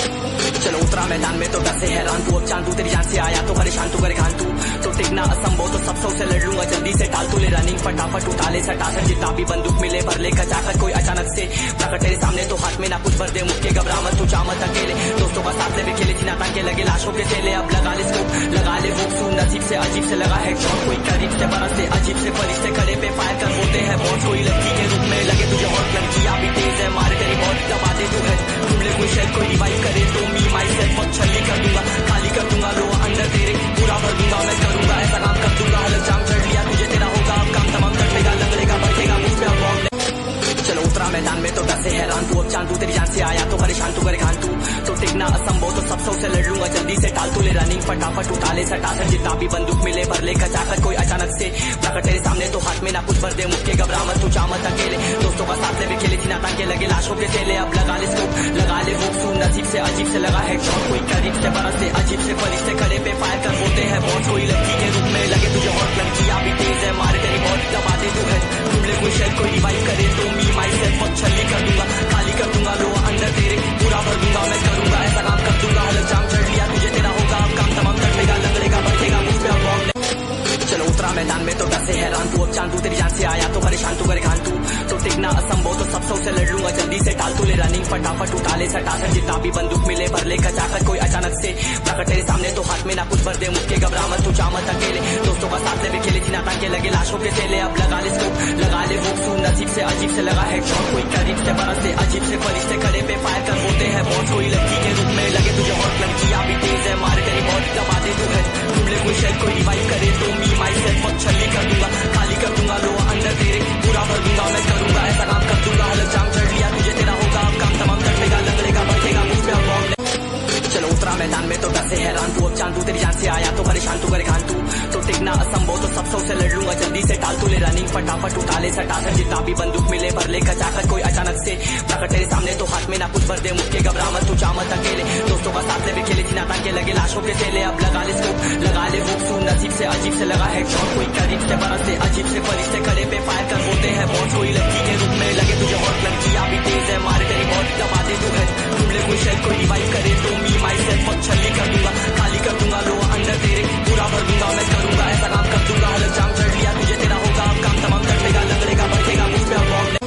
चलो उतरा मैदान में तो डर से हैरान तू, अब चांद तू तेरी जान से आया तो परेशान तू करे खान तू, तो टिकना असंभव तो सब सौ से लड़ लूंगा जल्दी से टाल तू ले रनिंग फटाफट उठा ले सटा कर जितना भी बंदूक मिले भर ले कचाकर कोई अचानक से प्रकट तेरे सामने तो हाथ में ना कुछ भर दे मुझके घबरा मत तू चामत अकेले दोस्तों का साथ से भी खेले चिना ताकि लगे लाशों के चेले, अब लगा ले स्कोप लगा ले वो सुन नसीब से अजीब से लगा है शॉट, कोई करीब से बरस से अजीब से फरिश्ते खड़े पे फायर कर बोलते हैं बॉस, कोई लड़की के रूप में लगे तुझे हॉट, लड़कियां भी तेज है मारे तेरी मौत दबा दे तू है, तुमने कोई शेल कोई रिवाइव करे तो मी माई सेल्फ अब छली कर दूंगा, खाली कर दूंगा लो अंदर तेरे पूरा भर दूंगा मैं करूंगा ऐसा काम कर दूंगा, हलक जाम चढ़ लिया तुझे तेरा होगा अब काम तमाम तड़पेगा लगड़ेगा बढ़ेगा मुझ पे अब बॉम्ब। चलो उतरा मैदान में तो डर से हैरान तू, अब चांद तू तेरी जान से आया तो परेशान तू करे खान तू, तो टिकना असंभव तो सब सौ से लड़ लूंगा जल्दी से टाल तू ले रनिंग फटाफट उठा ले सटा कर जितना भी बंदूक मिले भर ले कचाकर कोई अचानक से प्रकट तेरे सामने तो हाथ में ना कुछ भर दे मुझके घबरा मत तू चामत अकेले दोस्तों का साथ से भी खेले चिना ताकि लगे लाशों के चेले, अब लगा ले स्कोप लगा ले वो सुन नसीब से अजीब से लगा है शॉट, कोई करीब से बरस से अजीब से फरिश्ते खड़े पे फायर कर बोलते हैं बॉस, कोई लड़की के रूप में लगे तुझे हॉट, लड़कियां भी तेज है मारे तेरी मौत दबा दे तू है, तुमने कोई शेल कोई रिवाइव करे तो मी माई सेल्फ अब छली कर दूंगा, खाली कर दूंगा लो अंदर तेरे पूरा भर दूंगा मैं करूंगा ऐसा काम कर दूंगा, हलक जाम चढ़ लिया तुझे तेरा होगा अब काम तमाम तड़पेगा लगड़ेगा बढ़ेगा मुझ पे से हैरान तू, अब चांद तू तेरी जान से आया तो परेशान तू करे खान तू, तो टिकना असंभव तो सब से लड़ लूंगा जल्दी से, टाल तू ले रनिंग फटाफट उठा ले सटा कर, जितना भी बंदूक मिले भर ले जाकर, कोई अचानक से प्रकट तेरे सामने तो हाथ में ना कुछ भर दे, मुझके घबरा मत तू चामत अकेले, दोस्तों का साथ ले खेले थी ना ताकि लगे लाशों के चेले, अब लगा ले स्कोप लगा ले वो सूं, नसीब से अजीब से लगा हेडशॉट, कोई करीब से बरस से अजीब से फरिश्ते खड़े पे फायर कर होते हैं बहुत, कोई लड़की के रूप में लगे तुझे हॉट, लड़की अभी तेज है मारे तेरी बहुत दबा दे तू है, तुमने कोई शेयर कोई रिवाइव करे तो मी माई सेल्फ बहुत छली कर दूंगा, खाली कर दूंगा लो अंदर तेरे पूरा भर दूंगा, मैं करूंगा ऐसा काम कर दूंगा, हलक जाम चढ़ लिया तुझे तेरा होगा अब काम तमाम, तड़पेगा लगड़ेगा बढ़ेगा मुझ पे अब चलो उतरा मैदान में तो डर से हैरान तू, अब चांद तू तेरी जान से आया तो परेशान तू करे खान तू, तो टिकना असंभव तो सब से लड़ लूंगा जल्दी से, टाल तू ले रनिंग फटाफट उठा ले सटा कर, जितना भी बंदूक मिले भर ले जाकर, कोई अचानक से प्रकट तेरे सामने तो हाथ में ना कुछ भर दे, मुझके घबरा मत तू चामत अकेले, दोस्तों का साथ ले खेले थी ना ताकि लगे लाशों के चेले, अब लगा ले स्कोप लगा ले वो सूं, नसीब से अजीब से लगा हेडशॉट, कोई करीब से बरस से अजीब से फरिश्ते खड़े पे फायर कर होते हैं बहुत, कोई लड़की के रूप में लगे तुझे हॉट, लड़की अभी तेज है मारे तेरी बहुत दबा दे तू है, तुमने कोई शेयर कोई रिवाइव करे तो मी माई सेल्फ बहुत छली कर दूंगा, खाली कर दूंगा लो अंदर तेरे पूरा भर दूंगा, मैं करूंगा ऐसा काम कर दूंगा, हलक जाम चढ़ लिया तुझे तेरा होगा अब काम तमाम, तड़पेगा लगड़ेगा बढ़ेगा मुझ पे अब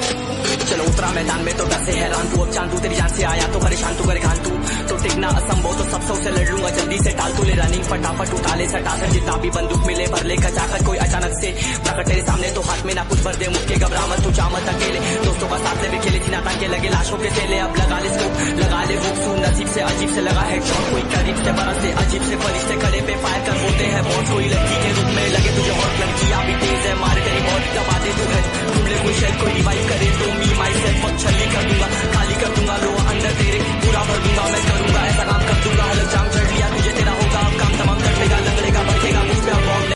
चलो उतरा मैदान में तो डर से हैरान तू, अब चांद तू तेरी जान से आया तो परेशान तू करे खान तू, तो टिकना असंभव तो सब से लड़ लूंगा जल्दी से, टाल तू ले रनिंग फटाफट उठा ले सटा कर, जितना भी बंदूक मिले भर ले जाकर, कोई अचानक से प्रकट तेरे सामने तो हाथ में ना कुछ भर दे, मुझके घबरा मत तू चामत अकेले, दोस्तों का साथ ले खेले थी ना ताकि लगे लाशों के चेले, अब लगा ले स्कोप लगा ले वो सूं, नसीब से अजीब से लगा हेडशॉट, कोई करीब से बरस से अजीब से फरिश्ते खड़े पे फायर कर होते हैं बहुत, कोई लड़की के रूप में लगे तुझे हॉट, लड़की अभी तेज है मारे तेरी बहुत दबा दे तू है, तुमने कोई शेयर कोई रिवाइव करे तो मी माई सेल्फ बहुत छली कर दूंगा, खाली कर दूंगा लो अंदर तेरे पूरा भर दूंगा, मैं करूंगा ऐसा काम कर दूंगा, हलक जाम चढ़ लिया तुझे तेरा होगा अब काम तमाम, तड़पेगा लगड़ेगा बढ़ेगा मुझ पे अब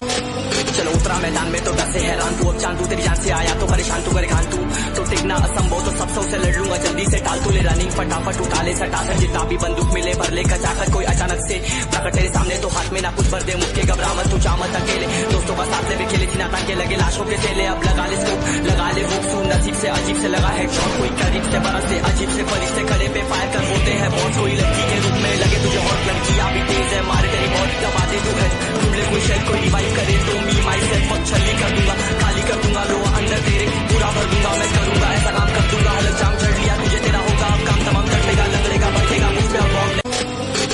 चलो उतरा मैदान में तो डर से हैरान तू, अब चांद तू तेरी जान से आया तो परेशान तू करे खान तू, तो टिकना असंभव तो सब से लड़ लूंगा जल्दी से, टाल तू ले रनिंग फटाफट उठा ले सटा कर, जितना भी बंदूक मिले भर ले जाकर, कोई अचानक से प्रकट तेरे सामने तो हाथ में ना कुछ भर दे, मुझके घबरा मत तू चामत अकेले, दोस्तों का साथ ले खेले थी ना ताकि लगे लाशों के चेले, अब लगा ले स्कोप लगा ले वो सूं, नसीब से अजीब से लगा हेडशॉट, कोई करीब से बरस से अजीब से फरिश्ते खड़े पे फायर कर होते हैं बहुत, कोई लड़की के रूप में लगे तुझे हॉट, लड़की अभी तेज है मारे तेरी बहुत दबा दे तू है, तुमने कोई शेयर कोई रिवाइव करे तो मी माई सेल्फ बहुत छली कर दूंगा, खाली कर दूंगा लो अंदर तेरे पूरा भर दूंगा, मैं करूंगा ऐसा काम कर दूंगा, हलक जाम चढ़ लिया तुझे तेरा होगा अब काम तमाम, तड़पेगा लगड़ेगा बढ़ेगा मुझ पे अब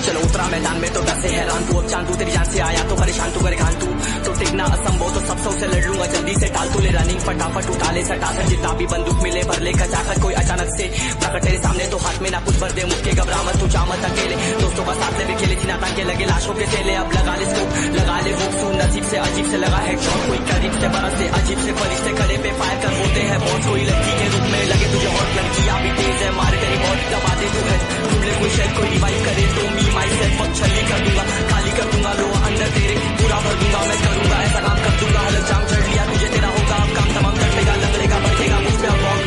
चलो उतरा मैदान में तो डर से हैरान तू, अब चांद तू तेरी जान से आया तो परेशान तू करे खान तू, तो टिकना असंभव तो सब से लड़ लूंगा जल्दी से, टाल तू ले रनिंग फटाफट उठा ले सटा कर, जितना भी बंदूक मिले भर ले जाकर, कोई अचानक से प्रकट तेरे सामने तो हाथ में ना कुछ भर दे, मुझके घबरा मत तू चामत अकेले, दोस्तों का साथ ले खेले थी ना ताकि लगे लाशों के चेले, अब लगा ले स्कोप लगा ले वो सूं, नसीब से अजीब से लगा हेडशॉट, कोई करीब से बरस से अजीब से फरिश्ते खड़े पे फायर कर होते हैं बहुत, कोई लड़की के रूप में लगे तुझे हॉट, लड़की अभी तेज है मारे तेरी बहुत दबा दे तू है, तुमने कोई शेयर कोई रिवाइव करे तो मी माई सेल्फ बहुत छली कर दूंगा, खाली कर दूंगा लो अंदर तेरे पूरा भर दूंगा, मैं करूंगा ऐसा काम कर दूंगा, हलक जाम चढ़ लिया तुझे तेरा होगा अब काम तमाम, तड़पेगा लगड़ेगा बढ़ेगा मुझ पे अब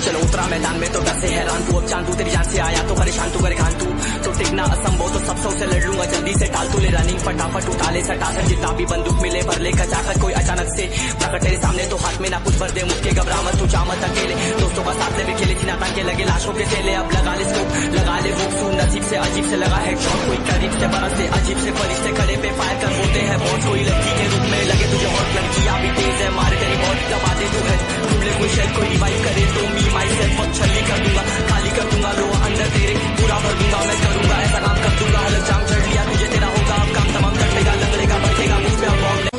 चलो उतरा मैदान में तो डर से हैरान तू, अब चांद तू तेरी जान से आया तो परेशान तू करे खान तू, तो टिकना असंभव तो सब से लड़ लूंगा जल्दी से, टाल तू ले रनिंग फटाफट उठा ले सटा कर, जितना भी बंदूक मिले भर ले जाकर, कोई अचानक से प्रकट तेरे सामने तो हाथ में ना कुछ भर दे, मुझके घबरा मत तू चामत अकेले, दोस्तों का साथ ले खेले थी ना ताकि लगे लाशों के चेले, अब लगा ले स्कोप लगा ले वो सूं, नसीब से अजीब से लगा हेडशॉट, कोई करीब से बरस से अजीब से फरिश्ते खड़े पे फायर कर होते हैं बहुत, कोई लड़की के रूप में लगे तुझे हॉट, लड़की अभी तेज है मारे तेरी बहुत दबा दे तू है, तुमने कोई शेयर कोई रिवाइव करे तो मी माई सेल्फ बहुत छली कर दूंगा, खाली कर दूंगा लो अंदर तेरे पूरा भर दूंगा, मैं करूंगा ऐसा काम कर दूंगा, हलक जाम चढ़ लिया तुझे तेरा होगा अब काम तमाम, तड़पेगा लगड़ेगा बढ़ेगा मुझ पे अब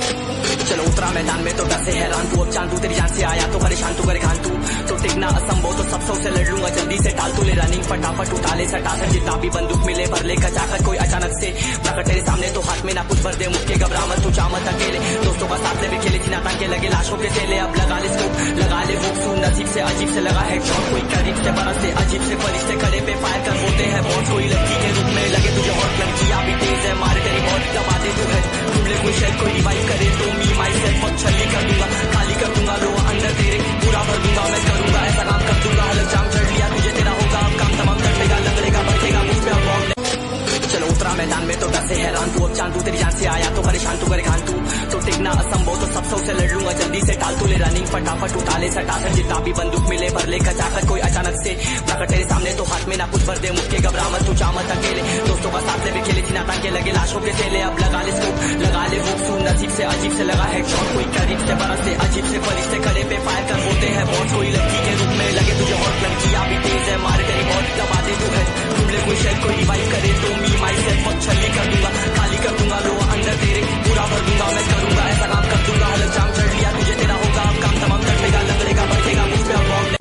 चलो उतरा मैदान में तो डर से हैरान तू, अब चांद तू तेरी जान से आया तो परेशान तू करे खान तू, तो टिकना असंभव तो सब से लड़ लूंगा जल्दी से, टाल तू ले रनिंग फटाफट उठा ले सटा कर, जितना भी बंदूक मिले भर ले जाकर, कोई अचानक से प्रकट तेरे सामने तो हाथ में ना कुछ भर दे, मुझके घबरा मत तू चामत अकेले, दोस्तों का साथ ले खेले थी ना ताकि लगे लाशों के चेले, अब लगा ले स्कोप लगा ले वो सूं, नसीब से अजीब से लगा हेडशॉट, कोई करीब से बरस से अजीब से फरिश्ते खड़े पे फायर कर होते हैं बहुत, कोई लड़की के रूप में लगे तुझे हॉट, लड़की अभी तेज है मारे तेरी बहुत दबा दे तू है, तुमने कोई शेयर कोई रिवाइव करे तो मी माई सेल्फ बहुत छली कर दूंगा, खाली कर दूंगा लो अंदर तेरे पूरा भर दूंगा, मैं करूंगा ऐसा काम कर दूंगा, हलक जाम चढ़ लिया तुझे तेरा होगा अब काम तमाम, तड़पेगा लगड़ेगा बढ़ेगा मुझ पे अब चलो उतरा मैदान में तो डर से हैरान तू, अब चांद तू तेरी जान से आया तो परेशान तू करे खान तू, तो टिकना असंभव तो सब से लड़ लूंगा जल्दी से, टाल तू ले रनिंग फटाफट उठा ले सटा कर, जितना भी बंदूक मिले भर ले जाकर, कोई अचानक से प्रकट तेरे सामने तो हाथ में ना कुछ भर दे, मुझके घबरा मत तू चामत अकेले, दोस्तों का साथ ले खेले थी ना ताकि लगे लाशों के चेले, अब लगा ले स्कोप लगा ले वो सूं, नसीब से अजीब से लगा हेडशॉट, कोई करीब से अजीब से फरिश्ते खड़े पे फायर कर होते हैं बहुत। कोई लड़की के रूप में लगे तुझे हॉट, लड़कियां भी तेज है मारे तेरी बहुत दबा दे तू है। तुमने कोई शेयर कोई रिवाइव करे तो मी माई सेल्फ अब छली कर दूंगा, खाली कर दूंगा लो अंदर तेरे पूरा भर दूंगा मैं करूंगा ऐसा काम कर दूंगा। हलक जाम चढ़ लिया तुझे तेरा होगा अब काम तमाम तड़पेगा लगड़ेगा बढ़ेगा मुझ पे अब बॉम्ब।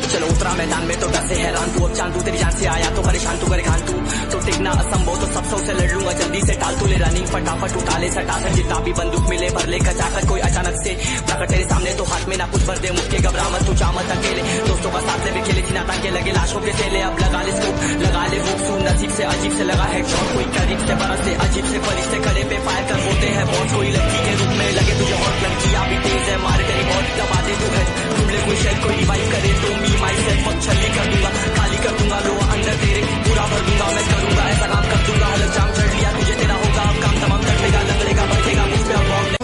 चलो उतरा मैदान में तो डर से हैरान तू अब चांद तू तेरी जान से आया तो परेशान तू करे खान तू तो टिकना असंभव तो सब सौ से लड़ लूंगा जल्दी से टाल तू ले रनिंग फटाफट उठा ले सटा कर जितना भी बंदूक मिले भर ले कचाकर कोई अचानक से प्रकट तेरे सामने तो हाथ में ना कुछ भर दे मुझके घबरा मत तू चामत अकेले दोस्तों का साथ ले भी खेले थी ना ताकि लगे लाशों के तेले अब लगा ले स्कोप लगा ले वो सुन नसीब से अजीब से लगा है शॉट कोई करीब से बरस से अजीब से फरिश्ते खड़े पे फायर कर होते हैं बहुत। कोई लड़की के रूप में लगे तुझे हॉट, लड़कियां भी तेज है मारे तेरी बहुत दबा दे तू है। तुमने कोई शेयर कोई रिवाइव करे तो मी माई सेल्फ अब छली कर दूंगा, खाली कर दूंगा लो अंदर तेरे पूरा भर दूंगा मैं करूंगा ऐसा काम कर दूंगा। हलक जाम चढ़ लिया तुझे तेरा होगा अब काम तमाम तड़पेगा लगड़ेगा बढ़ेगा मुझ पे अब बॉम्ब।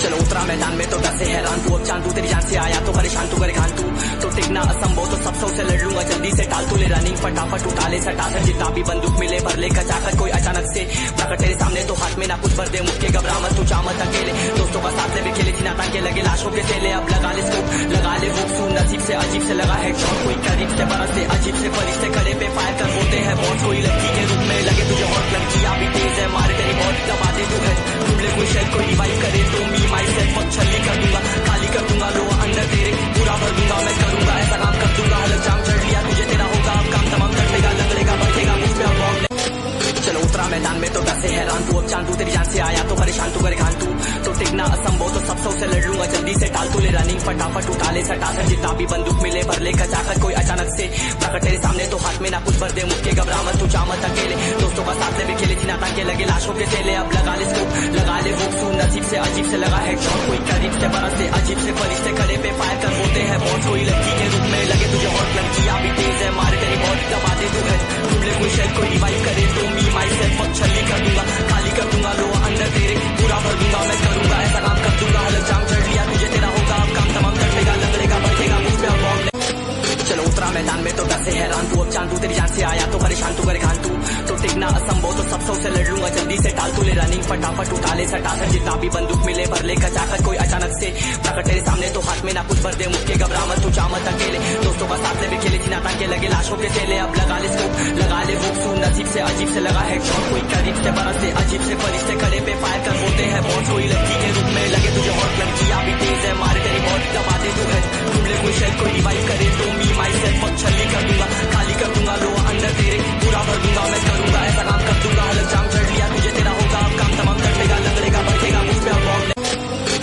चलो उतरा मैदान में तो डर से हैरान तू अब चांद तू तेरी जान से आया तो परेशान तू करे खान तू तो टिकना असंभव तो सब सौ से लड़ लूंगा जल्दी से टाल तू ले रनिंग फटाफट उठा ले सटा कर जितना भी बंदूक मिले भर ले कचाकर कोई अचानक से प्रकट तेरे सामने तो हाथ में ना कुछ भर दे मुझके घबरा मत तू चामत अकेले दोस्तों का साथ ले भी खेले थी ना ताकि लगे लाशों के तेले अब लगा ले स्कोप लगा ले वो सुन नसीब से अजीब से लगा है शॉट कोई करीब से बरस से अजीब से फरिश्ते खड़े पे फायर कर होते हैं बहुत। कोई लड़की के रूप में लगे तुझे हॉट, लड़कियां भी तेज है मारे तेरी बहुत दबा दे तू है। तुमने कोई शेयर कोई रिवाइव करे तो मी माई सेल्फ अब छली कर दूंगा, खाली कर दूंगा लो अंदर तेरे पूरा भर दूंगा मैं करूंगा ऐसा काम कर दूंगा। हलक जाम चढ़ लिया तुझे तेरा होगा अब काम तमाम तड़पेगा लगड़ेगा बढ़ेगा मुझ पे अब बॉम्ब। चलो उतरा मैदान में तो डर से हैरान तू अब चांद तू तेरी जान से आया तो परेशान तू करे खान तू तो टिकना असंभव तो सब सौ से लड़ लूंगा जल्दी से टाल तू ले रनिंग फटाफट उठा ले सटा कर जितना भी बंदूक मिले भर ले कचाकर कोई अचानक से प्रकट तेरे सामने तो हाथ में ना कुछ भर दे मुझके घबरा मत तू चामत अकेले दोस्तों का साथ ले भी खेले थी ना ताकि लगे लाशों के तेले अब लगा ले स्कोप लगा ले वो सुन नसीब से अजीब से लगा है शॉट कोई करीब से बरस से अजीब से फरिश्ते खड़े पे फायर कर होते हैं बहुत। कोई लड़की के रूप में लगे तुझे हॉट, लड़कियां भी तेज है मारे तेरी बहुत दबा दे तू है। तुमने कोई शेयर कोई रिवाइव करे तो मी माई सेल्फ अब छली कर दूंगा, खाली कर दूंगा लो अंदर तेरे पूरा भर दूंगा मैं करूंगा ऐसा काम कर दूंगा। हलक जाम चढ़ लिया तुझे तेरा होगा अब काम तमाम तड़पेगा लगड़ेगा बढ़ेगा मुझ पे अब बॉम्ब। चलो उतरा मैदान में तो डर से हैरान तू अब चांद तू तेरी जान से आया तो परेशान तू करे खान तू तो टिकना असंभव तो सब सौ से लड़ लूंगा जल्दी से टाल तू ले रनिंग फटाफट उठा ले सटा कर जितना भी बंदूक मिले भर ले कचाकर कोई अचानक से प्रकट तेरे सामने तो हाथ में ना कुछ भर दे मुझके घबरा मत तू चामत अकेले दोस्तों का साथ ले भी खेले थी ना ताकि लगे लाशों के तेले अब लगा ले स्कोप लगा ले वो सुन नसीब से अजीब से लगा है शॉट कोई करीब से बरस से अजीब से फरिश्ते खड़े पे फायर कर होते हैं बहुत। कोई लड़की के रूप में लगे तुझे हॉट, लड़कियां भी तेज है मारे तेरी बहुत दबा दे तू है। तुमने कोई शेयर कोई रिवाइव करे तो मी माई सेल्फ अब छली कर दूंगा, खाली कर दूंगा लो अंदर तेरे पूरा भर दूंगा मैं करूंगा ऐसा काम कर दूंगा। हलक जाम चढ़ लिया तुझे तेरा होगा अब काम तमाम तड़पेगा लगड़ेगा बढ़ेगा मुझ पे अब बॉम्ब।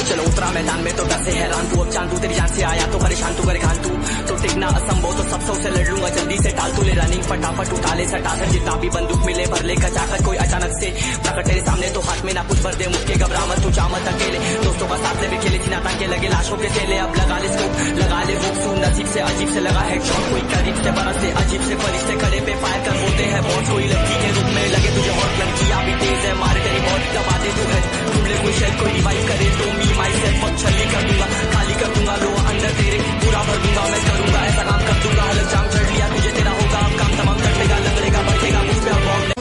चलो उतरा मैदान में तो डर से हैरान तू अब चांद तू तेरी जान से आया तो परेशान तू करे खान तू तो टिकना असंभव तो सब सौ से लड़ लूंगा जल्दी से टाल तू ले रनिंग फटाफट उठा ले सटा कर जितना भी बंदूक मिले भर ले कचाकर कोई अचानक से प्रकट तेरे सामने तो हाथ में ना कुछ भर दे मुझके घबरा मत तू चामत अकेले दोस्तों का साथ ले भी खेले थी ना ताकि लगे लाशों के तेले अब लगा ले स्कोप लगा ले वो सुन नसीब से अजीब से लगा है शॉट कोई करीब से बरस से अजीब से फरिश्ते खड़े पे फायर कर होते हैं बहुत। कोई लड़की के रूप में लगे तुझे हॉट, लड़कियां भी तेज है मारे तेरी बहुत दबा दे तू है। तुमने कोई शेयर कोई रिवाइव करे तो मी माई सेल्फ अब छली कर दूंगा, खाली कर दूंगा लो अंदर तेरे पूरा भर दूंगा मैं करूंगा ऐसा काम कर दूंगा। हलक जाम चढ़ लिया तुझे तेरा होगा अब काम तमाम तड़पेगा लगड़ेगा बढ़ेगा मुझ पे अब बॉम्ब।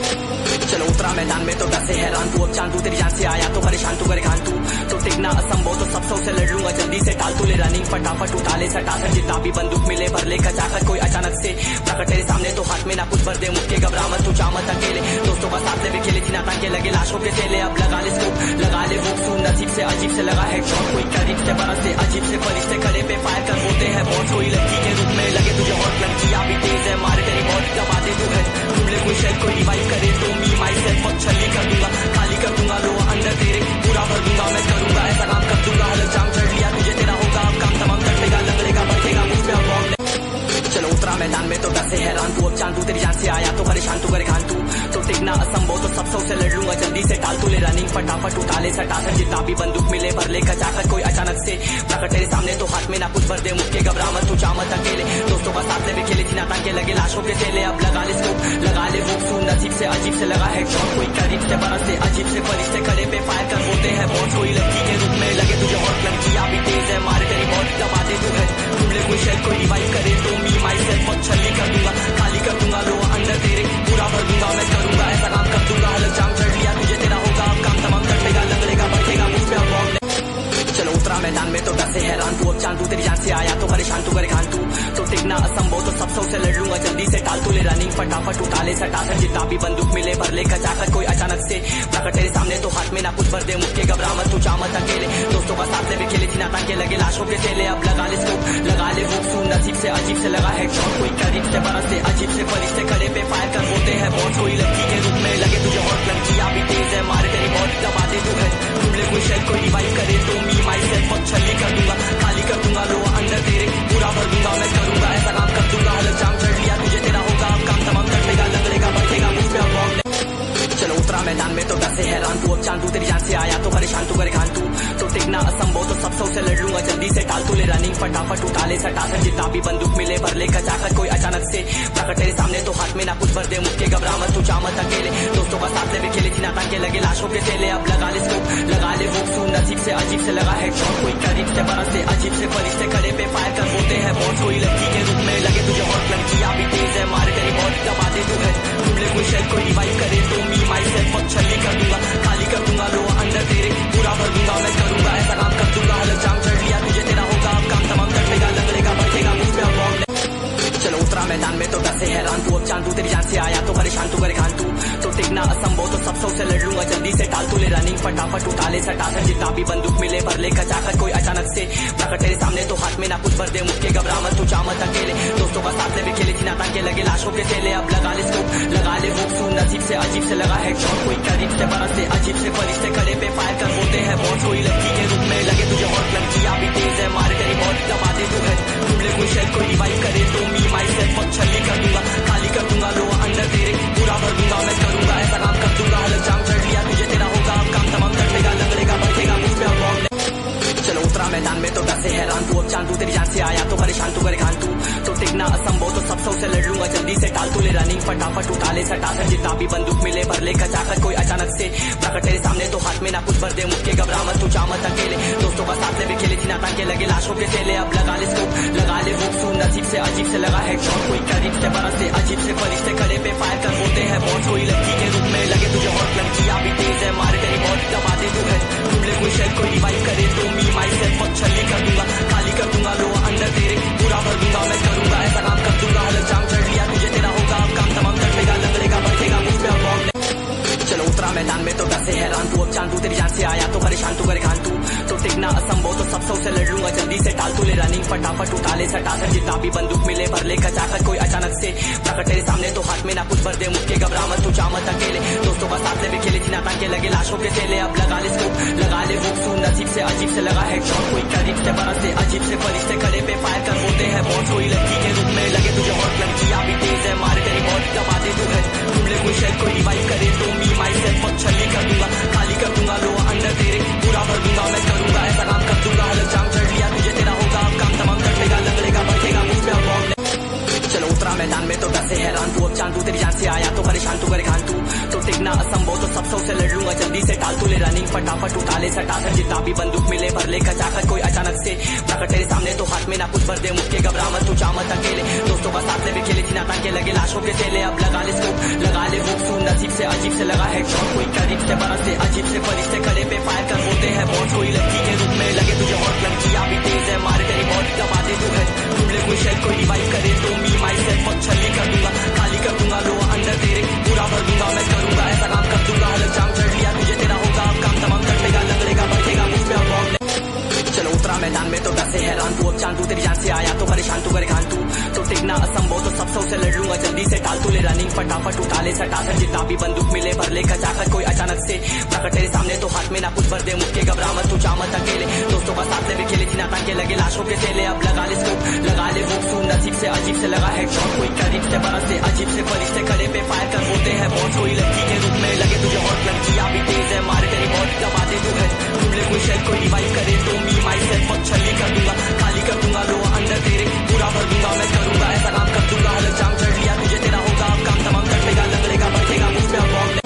चलो उतरा मैदान में तो डर से हैरान तू अब चांद तू तेरी जान से आया तो परेशान तू करे खान तू तो टिकना असंभव तो सब सौ से लड़ लूंगा जल्दी से टाल तू ले रनिंग फटाफट उठा ले सटा कर जितना भी बंदूक मिले भर ले कचाकर कोई अचानक से प्रकट तेरे सामने तो हाथ में ना कुछ भर दे मुझके घबरा मत तू चामत अकेले दोस्तों का साथ ले भी खेले थी ना ताकि लगे लाशों के तेले अब लगा ले स्कोप लगा ले वो सुन नसीब से अजीब से लगा है शॉट कोई करीब से बरस से अजीब से फरिश्ते खड़े पे फायर कर होते हैं बहुत। कोई लड़की के रूप में लगे तुझे हॉट, लड़कियां भी तेज है मारे तेरी बहुत दबा दे तू है। तुमने कोई शेयर कोई रिवाइव करे तो मी माई सेल्फ अब छली कर दूंगा, खाली कर दूंगा लो अंदर तेरे पूरा भर दूंगा मैं करूंगा ऐसा काम कर दूंगा। हलक जाम चढ़ लिया तुझे तेरा होगा अब काम तमाम तड़पेगा लगड़ेगा बढ़ेगा मुझ पे अब बॉम्ब। चलो उतरा मैदान में तो डर से हैरान तू अब चांद तू तेरी जान से आया तो परेशान तू करे खान तू तो टिकना असंभव तो सब सौ से लड़ लूंगा जल्दी से टाल तू ले रनिंग फटाफट उठा ले सटा कर जितना भी बंदूक मिले भर ले कचाकर कोई अचानक से प्रकट तेरे सामने तो हाथ में ना कुछ भर दे मुझके घबरा मत तू चामत अकेले दोस्तों का साथ ले भी खेले थी ना ताकि लगे लाशों के तेले अब लगा ले स्कोप लगा ले वो सुन नसीब से अजीब से लगा है शॉट कोई करीब से बरस से अजीब से फरिश्ते खड़े पे फायर कर होते हैं बहुत। कोई लड़की के रूप में लगे तुझे हॉट, लड़कियां भी तेज है मारे तेरी बहुत दबा दे तू है। तुमने कोई शेयर कोई रिवाइव करे तो मी माई सेल्फ अब छली कर दूंगा, खाली कर दूंगा लो अंदर तेरे पूरा भर दूंगा मैं करूंगा ऐसा काम कर दूंगा। हलक जाम चढ़ लिया तुझे तेरा होगा अब काम तमाम तड़पेगा लगड़ेगा बढ़ेगा मुझ पे अब बॉम्ब। चलो उतरा मैदान में तो डर से हैरान तू, अब चांदू तेरी जान से आया तो परेशान तू करे खान तू, तो टिकना असंभव तो सब सौ से लड़ लूंगा जल्दी से टाल तू ले रनिंग फटाफट उठा ले सटा कर जितना भी बंदूक मिले भर ले जाकर कोई अचानक से प्रकट तेरे सामने तो हाथ में ना कुछ भर दे मुझके घबरा मत तू चामत अकेले दोस्तों का साथ ले खेले चिना ताकि लगे लाशों के तेले अब लगा ले स्कोप लगा ले वो सुन नसीब से अजीब से लगा हेडशॉट कोई करीब से बरस से अजीब से फरिश्ते खड़े पे फायर कर होते हैं बहुत कोई लड़की के रूप में लगे तुझे हॉट लड़कियां भी तेज है मारे तेरी बहुत दबा दे तू है तुमने कोई शेल कोई रिवाइव करे तो मी माई सेल्फ अब छली कर दूंगा खाली कर दूंगा लो अंदर तेरे पूरा भर दूंगा मैं करूंगा ऐसा काम कर दूंगा हलक जाम चढ़ लिया तुझे तेरा होगा अब काम तमाम तटेगा लगेगा बढ़ेगा मुझ पे अब चलो उतरा मैदान में तो डर से हैरान तू अब चांदू तेरी जान से आया तो परेशान तू करे खान तू तो टिकना असंभव तो सब सौ से लड़ लूंगा जल्दी से टाल तू ले रनिंग फटाफट उठा ले सटा कर जितना भी बंदूक मिले भर ले जाकर कोई अचानक से प्रकट तेरे सामने तो हाथ में ना कुछ भर दे मुझके घबरा मत तू चामत अकेले दोस्तों का साथ ले खेले चिना ताकि लगे लाशों के तेले अब लगा ले स्कोप लगा ले वो सुन नसीब से अजीब से लगा हेडशॉट कोई करीब से बरस से अजीब से फरिश्ते खड़े पे फायर कर होते हैं बहुत कोई लड़की के रूप में लगे तुझे हॉट लड़कियां भी तेज है मारे तेरी बहुत दबा दे तू है तुमने कोई शेल कोई रिवाइव करे तो मी माई सेल्फ अब छली कर दूंगा खाली कर दूंगा लो अंदर तेरे पूरा भर दूंगा मैं करूंगा ऐसा काम कर दूंगा हलक जाम चढ़ लिया तुझे तेरा होगा अब काम तमाम तटेगा लगेगा बढ़ेगा मुझ पे अब चलो उतरा मैदान में तो डर से हैरान तू अब चांदू तेरी जान से आया तो परेशान तू करे खान तू तो टिकना असंभव तो सब सौ से लड़ लूंगा जल्दी से टाल तू ले रनिंग फटाफट उठा ले सटा कर जितना भी बंदूक मिले भर ले जाकर कोई अचानक से प्रकट तेरे सामने तो हाथ में ना कुछ भर दे मुझके घबरा मत तू चामत अकेले दोस्तों का साथ ले खेले चिना ताकि लगे लाशों के तेले अब लगा ले स्कोप लगा ले वो सुन नसीब से अजीब से लगा हेडशॉट कोई करीब से बरस से अजीब से फरिश्ते खड़े पे फायर कर होते हैं बहुत कोई लड़की के रूप में लगे तुझे हॉट लड़कियां भी तेज है मारे तेरी बहुत दबा दे तू है तुमने कोई शेल कोई रिवाइव करे तो मी माई सेल्फ अब छली कर दूंगा खाली कर दूंगा लो अंदर तेरे पूरा भर दूंगा मैं करूंगा ऐसा काम कर दूंगा हलक जाम चढ़ लिया तुझे तेरा होगा अब काम तमाम तटेगा लगेगा बढ़ेगा मुझ पे अब चलो उतरा मैदान में तो डर से हैरान तू अब चांदू तेरी जान से आया तो परेशान तू करे खान तू तो टिकना असंभव तो सब सौ से लड़ लूंगा जल्दी से टाल तू ले रनिंग फटाफट उठा ले सटा कर जितना भी बंदूक मिले भर ले जाकर कोई अचानक से प्रकट तेरे सामने तो हाथ में ना कुछ भर दे मुझके घबरा मत तू चामत अकेले दोस्तों का साथ ले खेले चिना ताकि लगे लाशों के तेले अब लगा ले स्कोप लगा ले वो सुन नसीब से अजीब से लगा हेडशॉट कोई करीब से बरस से अजीब से फरिश्ते खड़े पे फायर कर होते हैं बहुत कोई लड़की के रूप में लगे तुझे हॉट लड़कियां भी तेज है मारे तेरी बहुत दबा दे तू है तुमने कोई शेल कोई रिवाइव करे तो मी माई सेल्फ अब छली कर दूंगा खाली कर दूंगा लो अंदर तेरे पूरा भर दूंगा मैं करूंगा ऐसा काम कर दूंगा हलक जाम चढ़ लिया तुझे तेरा होगा अब काम तमाम तटेगा लगेगा बढ़ेगा मुझ पे अब चलो उतरा मैदान में तो डर से हैरान तू अब चांदू तेरी जान से आया तो परेशान तू करे खान तू तो टिकना असंभव तो सब सौ से लड़ लूंगा जल्दी से टाल तू ले रनिंग फटाफट उठा ले सटा कर जितना भी बंदूक मिले भर ले जाकर कोई अचानक से प्रकट तेरे सामने तो हाथ में ना कुछ भर दे मुझके घबरा मत तू चामत अकेले दोस्तों का साथ ले खेले चिना ताकि लगे लाशों के तेले अब लगा ले स्कोप लगा ले वो सुन नसीब से अजीब से लगा हेडशॉट कोई करीब से बरस से अजीब से फरिश्ते खड़े पे फायर कर होते हैं बहुत कोई लड़की के रूप में लगे तुझे हॉट लड़कियां भी तेज है मारे तेरी बहुत दबा दे तू है तुमने कोई शेल कोई रिवाइव करे तो मी माई सेल्फ अब छली कर दूंगा खाली कर दूंगा लो अंदर तेरे पूरा भर दूंगा मैं करूंगा ऐसा काम कर दूंगा हलक जाम चढ़ लिया तुझे तेरा होगा अब काम तमाम तटेगा लगेगा बढ़ेगा मुझ पे अब चलो उतरा मैदान में तो डर से हैरान तू अब चांदू तेरी जान से आया तो परेशान तू करे खान तू तो टिकना असंभव तो सब सौ से लड़ लूंगा जल्दी से टाल तू ले रनिंग फटाफट उठा ले सटा कर जितना भी बंदूक मिले भर ले जाकर कोई अचानक से प्रकट तेरे सामने तो हाथ में ना कुछ भर दे मुझके घबरा मत तू चामत अकेले दोस्तों का साथ ले खेले चिना ताकि लगे लाशों के तेले अब लगा ले स्कोप लगा ले वो सुन नसीब से अजीब से लगा हेडशॉट कोई करीब से बरस से अजीब से फरिश्ते खड़े पे फायर कर होते हैं बहुत कोई लड़की के रूप में लगे तुझे हॉट लड़कियां भी तेज है मारे तेरी बहुत दबा दे तू है तुमने कोई शेल कोई रिवाइव करे तो मी माई सेल्फ अब छली कर दूंगा खाली कर दूंगा लो अंदर तेरे पूरा भर दूंगा मैं करूंगा ऐसा काम कर दूंगा हलक जाम चढ़ लिया तुझे तेरा होगा अब काम तमाम तटेगा लगेगा बढ़ेगा मुझ पे अब चलो उतरा मैदान में तो डर से हैरान तू अब चांदू तेरी जान से आया तो परेशान तू करे खान तू तो टिकना असंभव तो सब सौ से लड़ लूंगा जल्दी से टाल तू ले रनिंग फटाफट उठा ले सटा कर जितना भी बंदूक मिले भर ले जाकर कोई अचानक से प्रकट तेरे सामने तो हाथ में ना कुछ भर दे मुझके घबरा मत तू चामत अकेले दोस्तों का साथ ले खेले चिना ताकि लगे लाशों के तेले अब लगा ले स्कोप लगा ले वो सुन नसीब से अजीब से लगा हेडशॉट कोई करीब से बरस से अजीब से फरिश्ते खड़े पे फायर कर होते हैं बहुत कोई लड़की के रूप में लगे तुझे हॉट लड़कियां भी तेज है मारे तेरी बहुत दबा दे तू है तुमने कोई शेल कोई रिवाइव करे तो मी माई सेल्फ अब छली कर दूंगा खाली कर दूंगा लो अंदर तेरे पूरा भर दूंगा मैं करूंगा ऐसा काम कर दूंगा हलक जाम चढ़ लिया तुझे तेरा होगा अब काम तमाम तटेगा लगेगा बढ़ेगा मुझ पे अब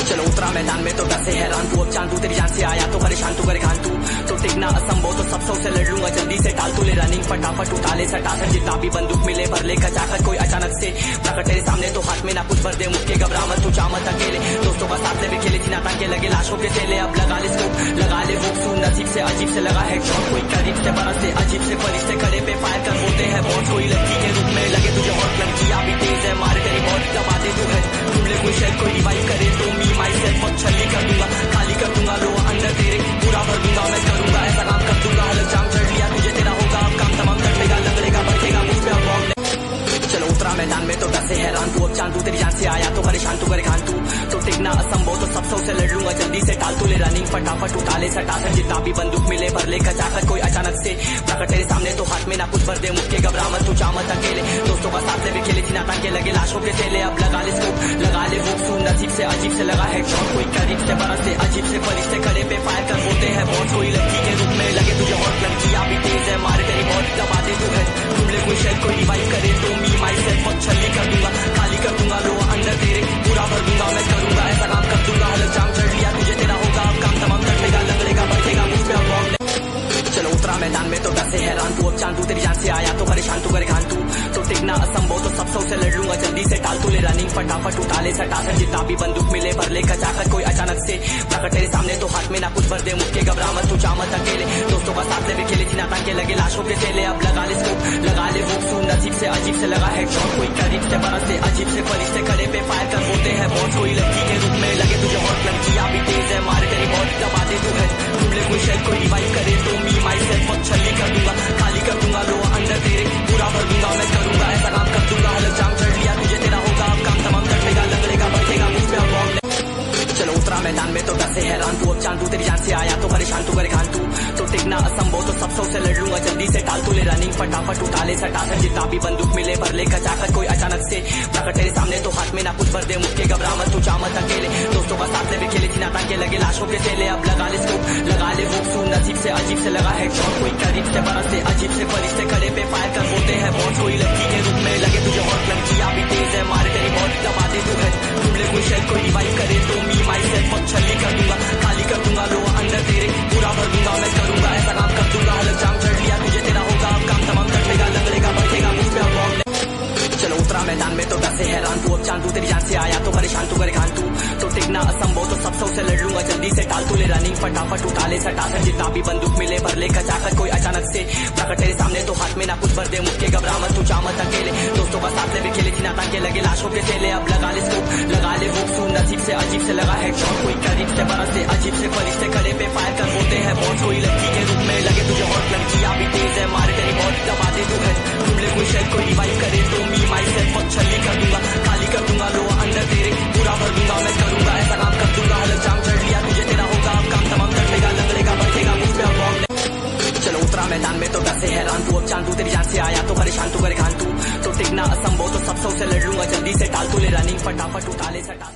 चलो उतरा मैदान में तो डर से हैरान तू अब चांदू तेरी जान से आया तो परेशान तू करे खान तू तो टिकना असंभव तो सब सौ से लड़ लूंगा जल्दी से टाल तू ले रनिंग फटाफट उठा ले सटा कर जितना भी बंदूक मिले भर ले जाकर कोई अचानक से प्रकट तेरे सामने तो हाथ में ना कुछ भर दे मुझके घबरा मत तू चामत अकेले दोस्तों का साथ ले खेले चिना ताकि लगे लाशों के तेले अब लगा ले स्कोप लगा ले वो सुन नसीब से अजीब से लगा है शॉट, कोई करीब से बरसे अजीब से फरिश्ते खड़े पे फायर कर होते हैं बहुत, कोई लड़की के रूप में लगे तुझे हॉट, लड़कियां भी तेज है मारे तेरी बहुत दबा दे तू है, ढूंढ ले कोई शेर कोई रिवाइव करे तो मी माई सेल्फ और छली कर दूंगा, खाली कर दूंगा लो अंदर तेरे पूरा भर दूंगा, मैं करूंगा ऐसा काम कर दूंगा, हलक जाम चढ़ लिया तुझे तेरा होगा अब काम तमाम तड़पेगा लगेगा बढ़ेगा मुझ पे अब बॉम्ब। चलो उतरा मैदान में तो डर से हैरान तू, अब चांदू तेरी जान से आया तो परेशान तू करे खान तू, तो टिकना असंभव तो सब से लड़ लूंगा जल्दी से टाल तू ले रनिंग फटाफट उठा ले सटा कर जितना भी बंदूक मिले भर ले कचाकर कोई अचानक से प्रकट तेरे सामने तो हाथ में ना कुछ भर दे मुक्के घबरा मत तू चामत अकेले, दोस्तों का साथ ले भी खेले थी ना ताकि लगे लाशों के तेले, अब लगा ले स्कोप लगा ले वो सून नसीब से अजीब से लगा है शॉट, कोई करीब से बरस से अजीब से फरिश्ते खड़े पे फायर कर होते हैं बहुत, कोई लड़की के रूप में लगे तुझे हॉट, लड़कियां भी तेज है मारे तेरी बहुत दबा दे तू है, ढूंढ ले कोई शेर कोई रिवाइव करे तो मी माई सेल्फ और छली कर दूंगा, खाली कर दूंगा लो अंदर तेरे पूरा भर दूंगा, मैं करूंगा ऐसा काम कर दूंगा, हलक जाम चढ़ लिया तुझे तेरा होगा अब काम तमाम तड़पेगा लगेगा बढ़ेगा मुझ पे अब बॉम्ब। चलो उतरा मैदान में तो डर से हैरान तू, अब चांदू तेरी जान से आया तो परेशान तू करे खान तू, तो टिकना असंभव तो सब से लड़ लूंगा जल्दी से टाल तू ले रनिंग फटाफट उठा ले सटा कर जितना भी बंदूक मिले भर ले कचाकर कोई अचानक से प्रकट तेरे सामने तो हाथ में ना कुछ भर दे मुक्के घबरा मत तू चामत अकेले, दोस्तों का साथ ले भी खेले थी ना ताकि लगे लाशों के तेले, अब लगा ले स्कोप लगा ले वो सून नसीब से अजीब से लगा है शॉट, कोई करीब से बरस से अजीब से फरिश्ते खड़े पे फायर कर होते हैं बहुत, कोई लड़की के रूप में लगे तुझे हॉट, लड़कियां भी तेज है मारे तेरी बहुत दबा दे तू है, ढूंढ ले कोई शेर कोई रिवाइव करे तो मी माई सेल्फ और छली कर दूंगा, खाली कर दूंगा लो अंदर तेरे पूरा भर दूंगा, मैं करूंगा ऐसा काम कर दूंगा, हलक जाम चढ़ लिया तुझे तेरा होगा अब काम तमाम तड़पेगा लगेगा बढ़ेगा मुझ पे अब बॉम्ब। चलो उतरा मैदान में तो डर से हैरान तू, अब चांदू तेरी जान से आया तो परेशान तू करे खान तू, तो टिकना असंभव तो सब से लड़ लूंगा जल्दी से टाल तू ले रनिंग फटाफट उठा ले सटा कर जितना भी बंदूक मिले भर ले कचाकर कोई अचानक से प्रकट तेरे सामने तो हाथ में ना कुछ भर दे मुक्के घबरा मत तू चामत अकेले, दोस्तों का साथ ले भी खेले थी ना ताकि लगे लाशों के तेले, अब लगा ले स्कोप लगा ले वो सून नसीब से अजीब से लगा है शॉट, कोई करीब से बरस से अजीब से फरिश्ते खड़े पे फायर कर होते हैं बहुत, कोई लड़की के रूप में लगे तुझे हॉट, लड़कियां भी तेज है मारे तेरी बहुत दबा दे तू है, ढूंढ ले कोई शेर कोई रिवाइव करे तो मी माई सेल्फ और छली कर दूंगा, खाली कर दूंगा लो अंदर तेरे पूरा भर दूंगा, मैं करूंगा ऐसा काम कर दूंगा, हलक जाम चढ़ लिया तुझे तेरा होगा अब काम तमाम तड़पेगा लगेगा बढ़ेगा मुझ पे अब बॉम्ब। चलो उतरा मैदान में तो डर से हैरान तू, अब चांदू तेरी जान से आया तो परेशान तू करे खान तू, तो टिकना असंभव तो सब से लड़ लूंगा जल्दी से टाल तू ले रनिंग फटाफट उठा ले सटा कर जितना भी बंदूक मिले भर ले कचाकर कोई अचानक से प्रकट तेरे सामने तो हाथ में ना कुछ भर दे मुक्के घबरा मत तू चामत अकेले, दोस्तों का साथ ले भी खेले थी ना ताकि लगे लाशों के तेले, अब लगा ले स्कोप लगा ले वो सून नसीब से अजीब से लगा है शॉट, कोई करीब से बरस से अजीब से फरिश्ते खड़े पे फायर कर होते हैं बहुत, कोई लड़की के रूप में लगे तुझे हॉट, लड़कियां भी तेज है मारे तेरी बहुत दबा दे तू है, ढूंढ ले कोई शेर कोई रिवाइव करे तो मी माई सेल्फ और छली कर दूंगा, खाली कर दूंगा लो अंदर तेरे पूरा भर दूंगा, मैं करूंगा ऐसा काम कर दूंगा, हलक जाम चढ़ लिया तुझे तेरा होगा अब काम तमाम तड़पेगा लगेगा बढ़ेगा मुझ पे अब बॉम्ब। चलो उतरा मैदान में तो डर से हैरान तू, अब चांदू तेरी जान से आया तो परेशान तू करे खान तू, तो टिकना असंभव तो सब से लड़ लूंगा जल्दी से टाल तू ले रनिंग फटाफट उठा ले सटा